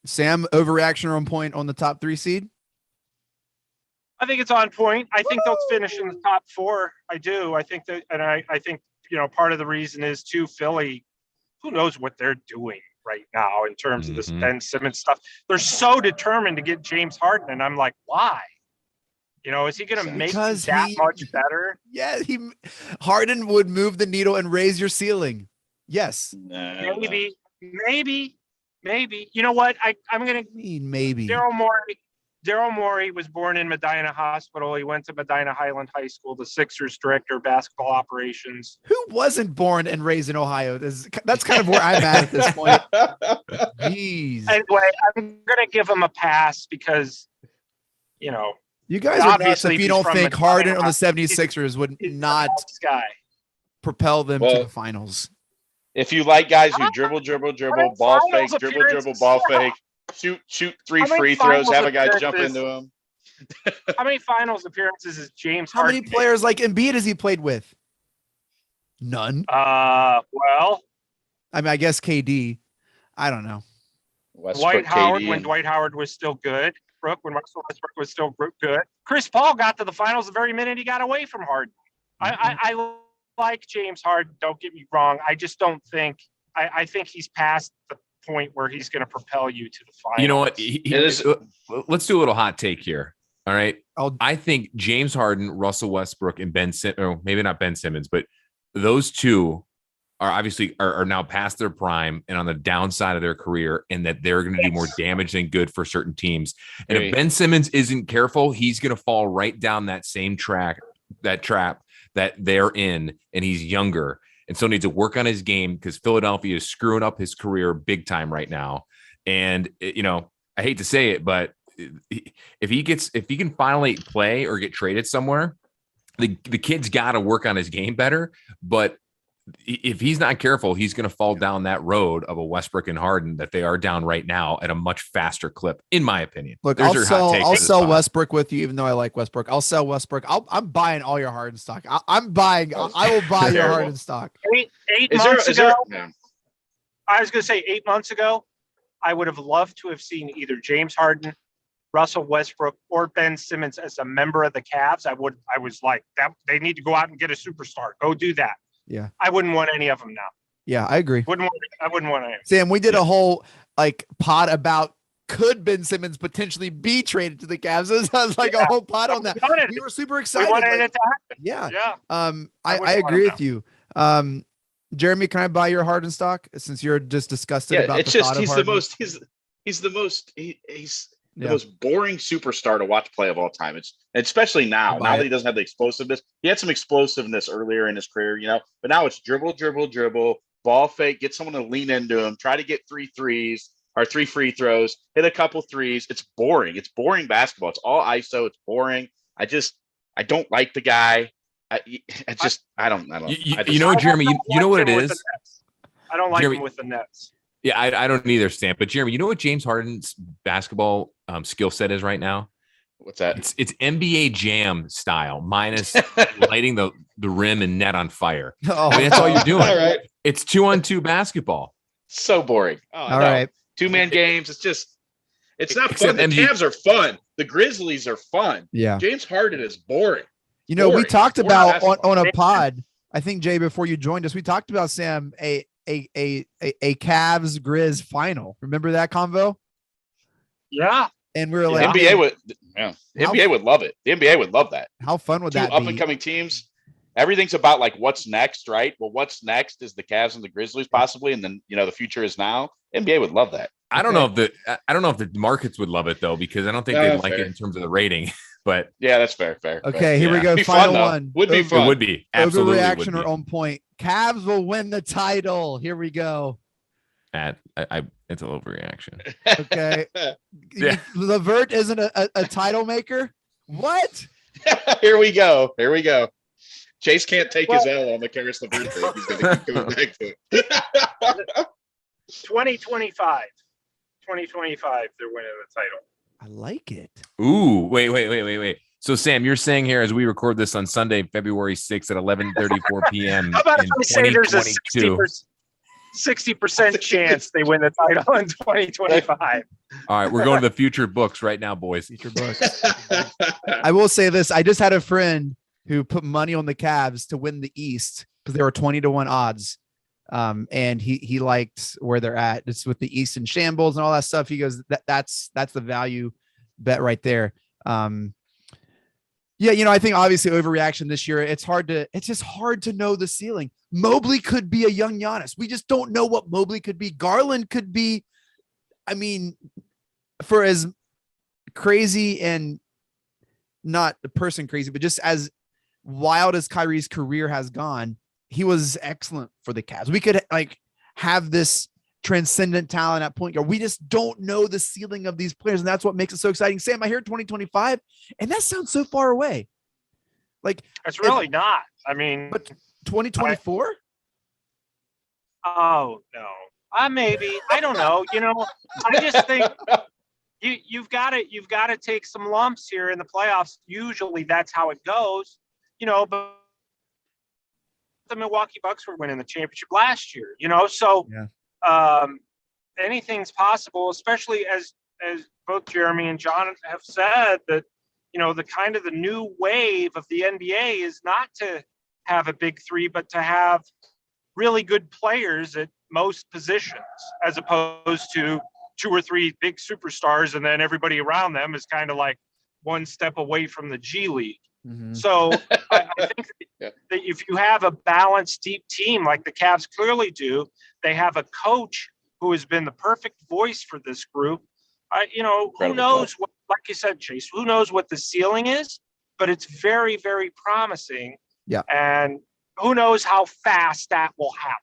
Sam, overreaction or on point on the top 3 seed? I think it's on point. I think they'll finish in the top 4. I do. I think that, and I think, part of the reason is too, Philly, who knows what they're doing right now in terms of this Ben Simmons stuff. They're so determined to get James Harden, and I'm like, why? Is he going to make you that much better? Yeah, Harden would move the needle and raise your ceiling. Yes. Maybe. You know what? I'm going to mean maybe. Daryl Morey was born in Medina Hospital. He went to Medina Highland High School, the Sixers director of basketball operations. Who wasn't born and raised in Ohio? That's kind of where I'm at this point. Jeez. Anyway, I'm going to give him a pass because, you guys are nuts if you don't think Harden on the 76ers would not propel them to the finals. If you like guys who dribble, ball fake, dribble, ball fake, shoot 3 free throws, have a guy jump into them. How many finals appearances is James How Harden many players like Embiid has he played with? None. Well, I mean, I guess KD. I don't know. Dwight Howard when Dwight Howard was still good. Brooke when Russell Westbrook was still good. Chris Paul got to the finals the very minute he got away from Harden. I like James Harden. Don't get me wrong. I just don't think. I think he's past the point where he's going to propel you to the finals. You know what? Let's do a little hot take here. All right. I think James Harden, Russell Westbrook, and maybe not Ben Simmons, but those two are obviously are now past their prime and on the downside of their career, and that they're going to do more damage than good for certain teams. And if Ben Simmons isn't careful, he's going to fall right down that same trap that they're in, and he's younger. And so needs to work on his game because Philadelphia is screwing up his career big time right now. And, I hate to say it, but if he can finally play or get traded somewhere, the kid's got to work on his game better. But if he's not careful, he's going to fall down that road of a Westbrook and Harden that they are down right now at a much faster clip, in my opinion. Look, I'll sell Westbrook with you, even though I like Westbrook. I'll sell Westbrook. I'm buying all your Harden stock. I will buy your Harden stock. 8 months ago, I was going to say 8 months ago, I would have loved to have seen either James Harden, Russell Westbrook, or Ben Simmons as a member of the Cavs. I was like, that they need to go out and get a superstar. Go do that. Yeah. I wouldn't want any of them now. Yeah, I agree. I wouldn't want any. Sam, we did a whole pod about could Ben Simmons potentially be traded to the Cavs. It was like a whole pod on that. We were super excited. We wanted it to happen. Yeah. I agree with you. Jeremy, can I buy your Harden stock since you're just disgusted about the thought of Harden? He's the most boring superstar to watch play of all time. It's especially now that he doesn't have the explosiveness. He had some explosiveness earlier in his career, but now it's dribble, ball fake, get someone to lean into him, try to get 3 threes or 3 free throws, hit a couple threes. It's boring. It's boring basketball. It's all ISO. It's boring. I don't like the guy. I don't. Jeremy, you know what it is? I don't like him with the Nets. Yeah, I don't either, Stan. But Jeremy, you know what James Harden's basketball skill set is right now? What's that? It's NBA Jam style, minus lighting the rim and net on fire. That's all you're doing. All right. It's 2-on-2 basketball. So boring. All right. 2-man games. It's not fun. The Cavs are fun. The Grizzlies are fun. Yeah. James Harden is boring. We talked about on a pod, I think, Jay, before you joined us, we talked about, Sam, a a Cavs Grizz final. Remember that convo? Yeah. And we were like, NBA would love it. The NBA would love that. How fun would Two that up be? and coming teams. Everything's about like what's next, right? Well, what's next is the Cavs and the Grizzlies possibly, and then the future is now. NBA would love that. I don't know if the markets would love it though, because I don't think they'd like it in terms of the rating. But yeah, that's fair. Okay, here we go. Final one. Would be fun. It would be. Absolutely. Overreaction or on point. Cavs will win the title. Here we go. It's a overreaction. Okay. Yeah. LeVert isn't a title maker. What? Here we go. Chase can't take his L on the Caris LeVert thing. He's going to keep coming back to it. 2025. 2025, they're winning the title. I like it. Ooh, wait. So, Sam, you're saying here as we record this on Sunday, February 6th at 11:34 p.m. How about in if I say there's a 2022. 60% chance they win the title in 2025? All right, we're going to the future books right now, boys. Future books. I will say this. I just had a friend who put money on the Cavs to win the East because they were 20-1 odds. And he liked where they're at. It's with the East in shambles and all that stuff. He goes, that's the value bet right there. Yeah, I think obviously overreaction this year. It's just hard to know the ceiling. Mobley could be a young Giannis. We just don't know what Mobley could be. Garland could be. I mean, for as crazy and not the person crazy, but just as wild as Kyrie's career has gone, he was excellent for the Cavs. We could have this transcendent talent at point guard. We just don't know the ceiling of these players, and that's what makes it so exciting. Sam, I hear 2025, and that sounds so far away. Like it's really not. I mean, but 2024? Oh no. Maybe. I don't know. I just think you've got to take some lumps here in the playoffs. Usually that's how it goes. But the Milwaukee Bucks were winning the championship last year, so anything's possible, especially as both Jeremy and John have said that, the new wave of the NBA is not to have a big three, but to have really good players at most positions, as opposed to 2 or 3 big superstars. And then everybody around them is kind of like one step away from the G League. Mm-hmm. So I think that if you have a balanced, deep team like the Cavs clearly do, they have a coach who has been the perfect voice for this group. Who knows what, like you said, Chase, who knows what the ceiling is, but it's very, very promising. Yeah. And who knows how fast that will happen.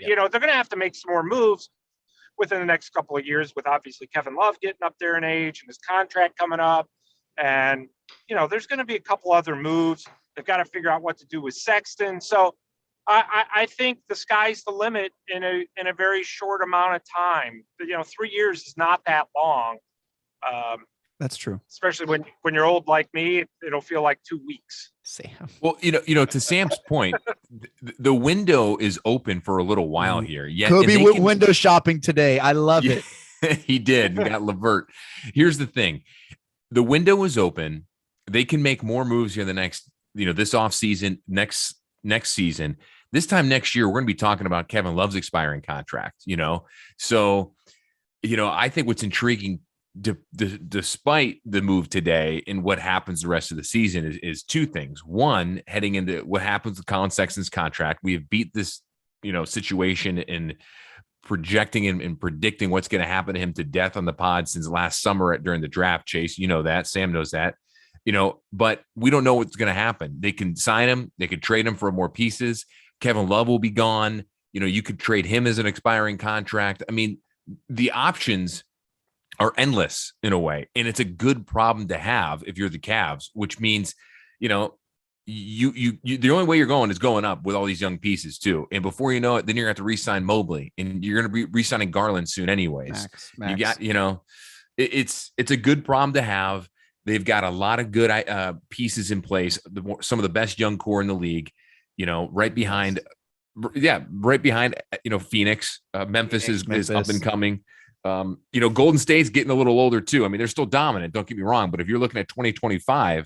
They're going to have to make some more moves within the next couple of years with obviously Kevin Love getting up there in age and his contract coming up. And, there's going to be a couple other moves. They've got to figure out what to do with Sexton. So I think the sky's the limit in a very short amount of time. 3 years is not that long. That's true. Especially when you're old like me, it'll feel like 2 weeks. Sam. Well, to Sam's point, the window is open for a little while here. Yeah, Kobe went window shopping today. I love it. He did. We got LeVert. Here's the thing. The window is open. They can make more moves here the next, this offseason, next season. This time next year, we're going to be talking about Kevin Love's expiring contract, So, I think what's intriguing despite the move today and what happens the rest of the season is 2 things. One, heading into what happens with Colin Sexton's contract. We have beat this, situation in projecting and predicting what's going to happen to him to death on the pod since last summer during the draft. Chase, that. Sam knows that. But we don't know what's going to happen. They can sign him. They could trade him for more pieces. Kevin Love will be gone. You could trade him as an expiring contract. I mean, the options are endless in a way. And it's a good problem to have if you're the Cavs, which means, you the only way you're going is going up with all these young pieces too. And before you know it, then you're going to have to re-sign Mobley and you're going to be re-signing Garland soon anyways. Max. You got, it's a good problem to have. They've got a lot of good pieces in place. Some of the best young core in the league, right behind, Phoenix, Memphis is up and coming. Golden State's getting a little older too. I mean, they're still dominant. Don't get me wrong, but if you're looking at 2025,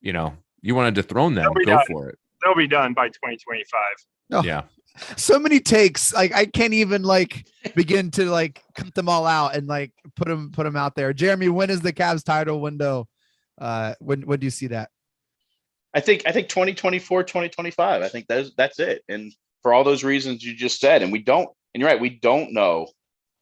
you want to dethrone them, go for it. They'll be done by 2025. Oh, yeah. So many takes. Like I can't even like begin to like cut them all out and like put them out there. Jeremy, when is the Cavs title window? When do you see that? I think 2024, 2025. I think that's it. And for all those reasons you just said, and you're right, we don't know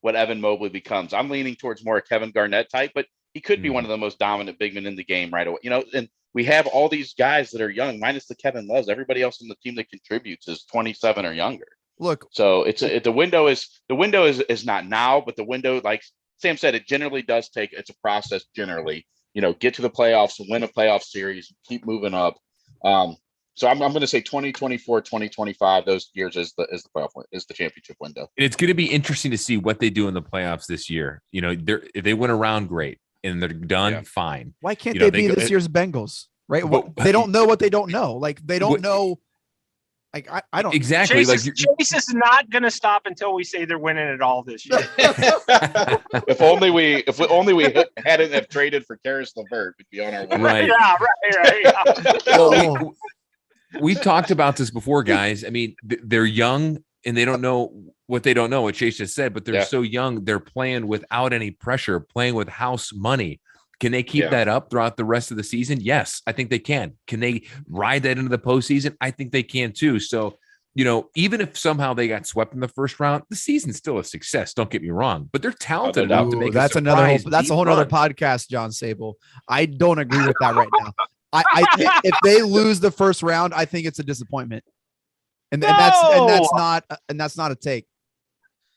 what Evan Mobley becomes. I'm leaning towards more a Kevin Garnett type, but he could be one of the most dominant big men in the game right away. And we have all these guys that are young, minus the Kevin Loves. Everybody else on the team that contributes is 27 or younger. Look, so the window is not now, but the window, like Sam said, it generally does take. It's a process generally. Get to the playoffs, win a playoff series, keep moving up. So I'm going to say 2024, 2025. Those years is the playoff is the championship window. And it's going to be interesting to see what they do in the playoffs this year. If they win around, great. And they're done, fine. Why can't they be this year's Bengals? Right? They don't know what they don't know. Like they don't know. Like I don't exactly. Chase is not going to stop until we say they're winning it all this year. If only we hadn't have traded for Caris LeVert, we'd be on our way. Right. Yeah. Right. Yeah. Well, we talked about this before, guys. I mean, they're young and they don't know what they don't know, what Chase just said, but they're so young. They're playing without any pressure, playing with house money. Can they keep that up throughout the rest of the season? Yes, I think they can. Can they ride that into the postseason? I think they can too. So, even if somehow they got swept in the first round, the season's still a success. Don't get me wrong, but they're talented enough to make that's a whole other podcast, John Sable. I don't agree with that right now. I if they lose the first round, I think it's a disappointment, and that's not a take.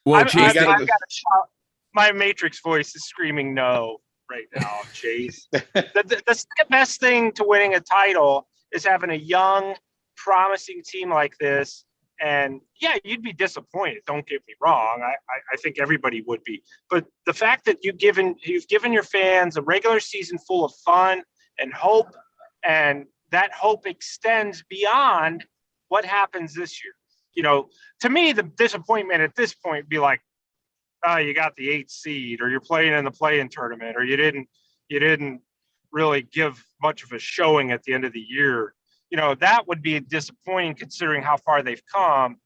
Well, Chase, I've got to shout. My Matrix voice is screaming no right now, Chase. The second best thing to winning a title is having a young, promising team like this. And yeah, you'd be disappointed. Don't get me wrong. I think everybody would be. But the fact that you've given your fans a regular season full of fun and hope, and that hope extends beyond what happens this year. To me, the disappointment at this point would be like, you got the 8th seed, or you're playing in the play-in tournament, or you didn't really give much of a showing at the end of the year. That would be disappointing considering how far they've come.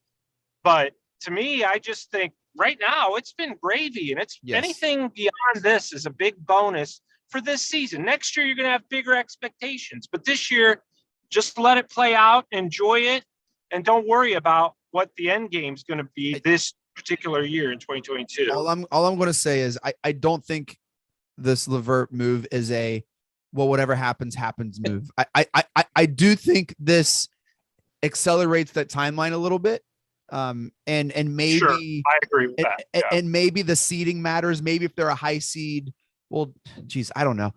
But to me, I just think right now it's been gravy, and anything beyond this is a big bonus for this season. Next year, you're going to have bigger expectations, but this year, just let it play out, enjoy it, and don't worry about what the end game is going to be this particular year in 2022. All I'm going to say is I don't think this LeVert move is a whatever happens move. I do think this accelerates that timeline a little bit. And maybe sure, I agree with that. Yeah. And maybe the seeding matters. Maybe if they're a high seed, well, geez, I don't know.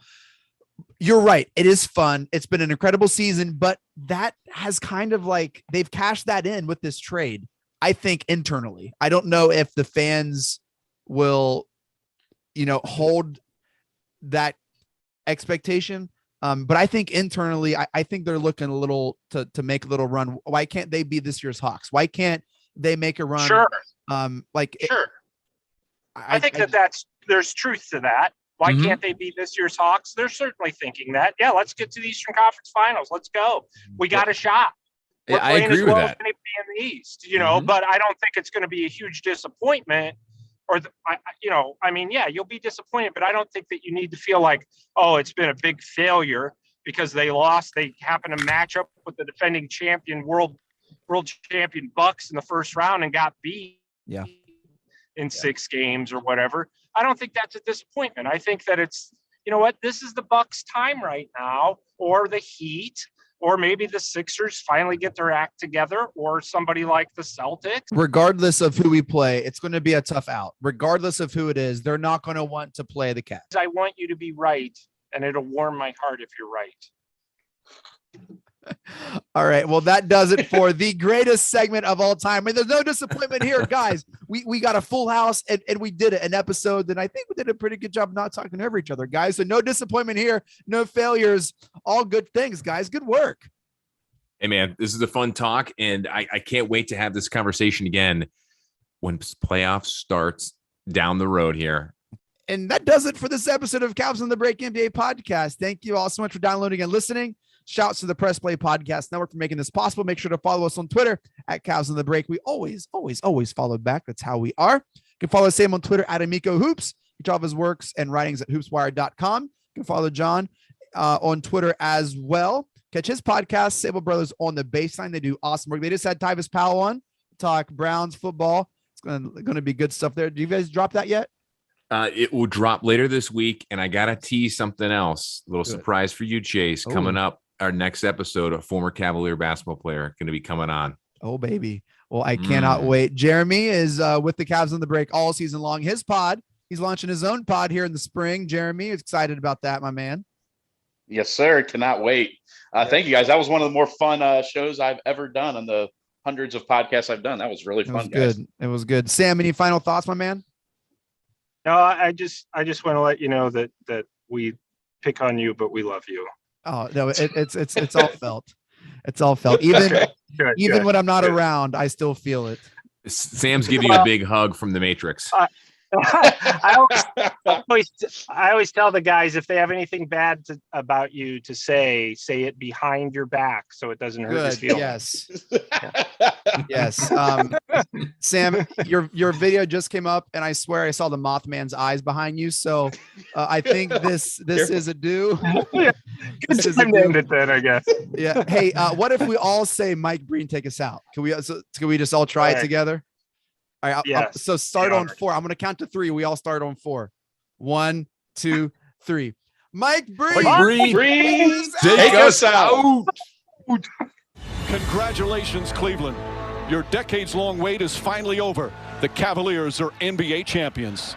You're right. It is fun. It's been an incredible season, but that has kind of like they've cashed that in with this trade. I think internally, I don't know if the fans will, hold that expectation. But I think internally, I think they're looking a little to make a little run. Why can't they be this year's Hawks? Why can't they make a run? Sure. Sure. I think there's truth to that. Why can't they be this year's Hawks? They're certainly thinking that. Yeah, let's get to the Eastern Conference Finals. Let's go. We got a shot. We're I agree with that. As anybody in the East, but I don't think it's going to be a huge disappointment. You'll be disappointed, but I don't think that you need to feel like, oh, it's been a big failure because they lost. They happen to match up with the defending champion, world champion Bucks in the first round and got beat in 6 games or whatever. I don't think that's a disappointment. I think that it's, this is the Bucks' time right now, or the Heat, or maybe the Sixers finally get their act together, or somebody like the Celtics. Regardless of who we play, it's going to be a tough out. Regardless of who it is, they're not going to want to play the Cavs. I want you to be right, and it'll warm my heart if you're right. All right. Well, that does it for the greatest segment of all time. I mean, there's no disappointment here, guys. We got a full house and we did it, an episode that I think we did a pretty good job not talking over each other, guys. So no disappointment here, no failures, all good things, guys. Good work. Hey, man, this is a fun talk, and I can't wait to have this conversation again when playoffs starts down the road here. And that does it for this episode of Cavs on the Break NBA podcast. Thank you all so much for downloading and listening. Shouts to the Press Play Podcast Network for making this possible. Make sure to follow us on Twitter at Cavs on the Break. We always follow back. That's how we are. You can follow Sam on Twitter at Amico Hoops. Each of his works and writings at hoopswire.com. You can follow John on Twitter as well. Catch his podcast, Sable Brothers on the Baseline. They do awesome work. They just had Tyvis Powell on to talk Browns football. It's going to be good stuff there. Do you guys drop that yet? It will drop later this week, and I got to tease something else. A little surprise for you, Chase. Coming up, our next episode, a former Cavalier basketball player going to be coming on. Oh, baby. Well, I cannot wait. Jeremy is with the Cavs on the Break all season long. His pod, he's launching his own pod here in the spring. Jeremy is excited about that, my man. Yes, sir. Cannot wait. Thank you, guys. That was one of the more fun shows I've ever done on the hundreds of podcasts I've done. That was really fun, guys. Good. It was good. Sam, any final thoughts, my man? No, I just want to let you know that we pick on you, but we love you. Oh no, it's all felt. It's all felt. Even when I'm not around, I still feel it. Sam's giving you a big hug from the Matrix. I always tell the guys, if they have anything bad about you to say it behind your back so it doesn't hurt his feelings. Yes. Sam, your video just came up, and I swear I saw the Mothman's eyes behind you. So I think this is a do. Good time to end it then, I guess. Yeah. Hey, what if we all say Mike Breen, take us out? Can we just all try it together? All right. So start on 4. I'm going to count to 3. We all start on 4. 1, 2, 3. Mike Breen, take us out. Congratulations, Cleveland. Your decades-long wait is finally over. The Cavaliers are NBA champions.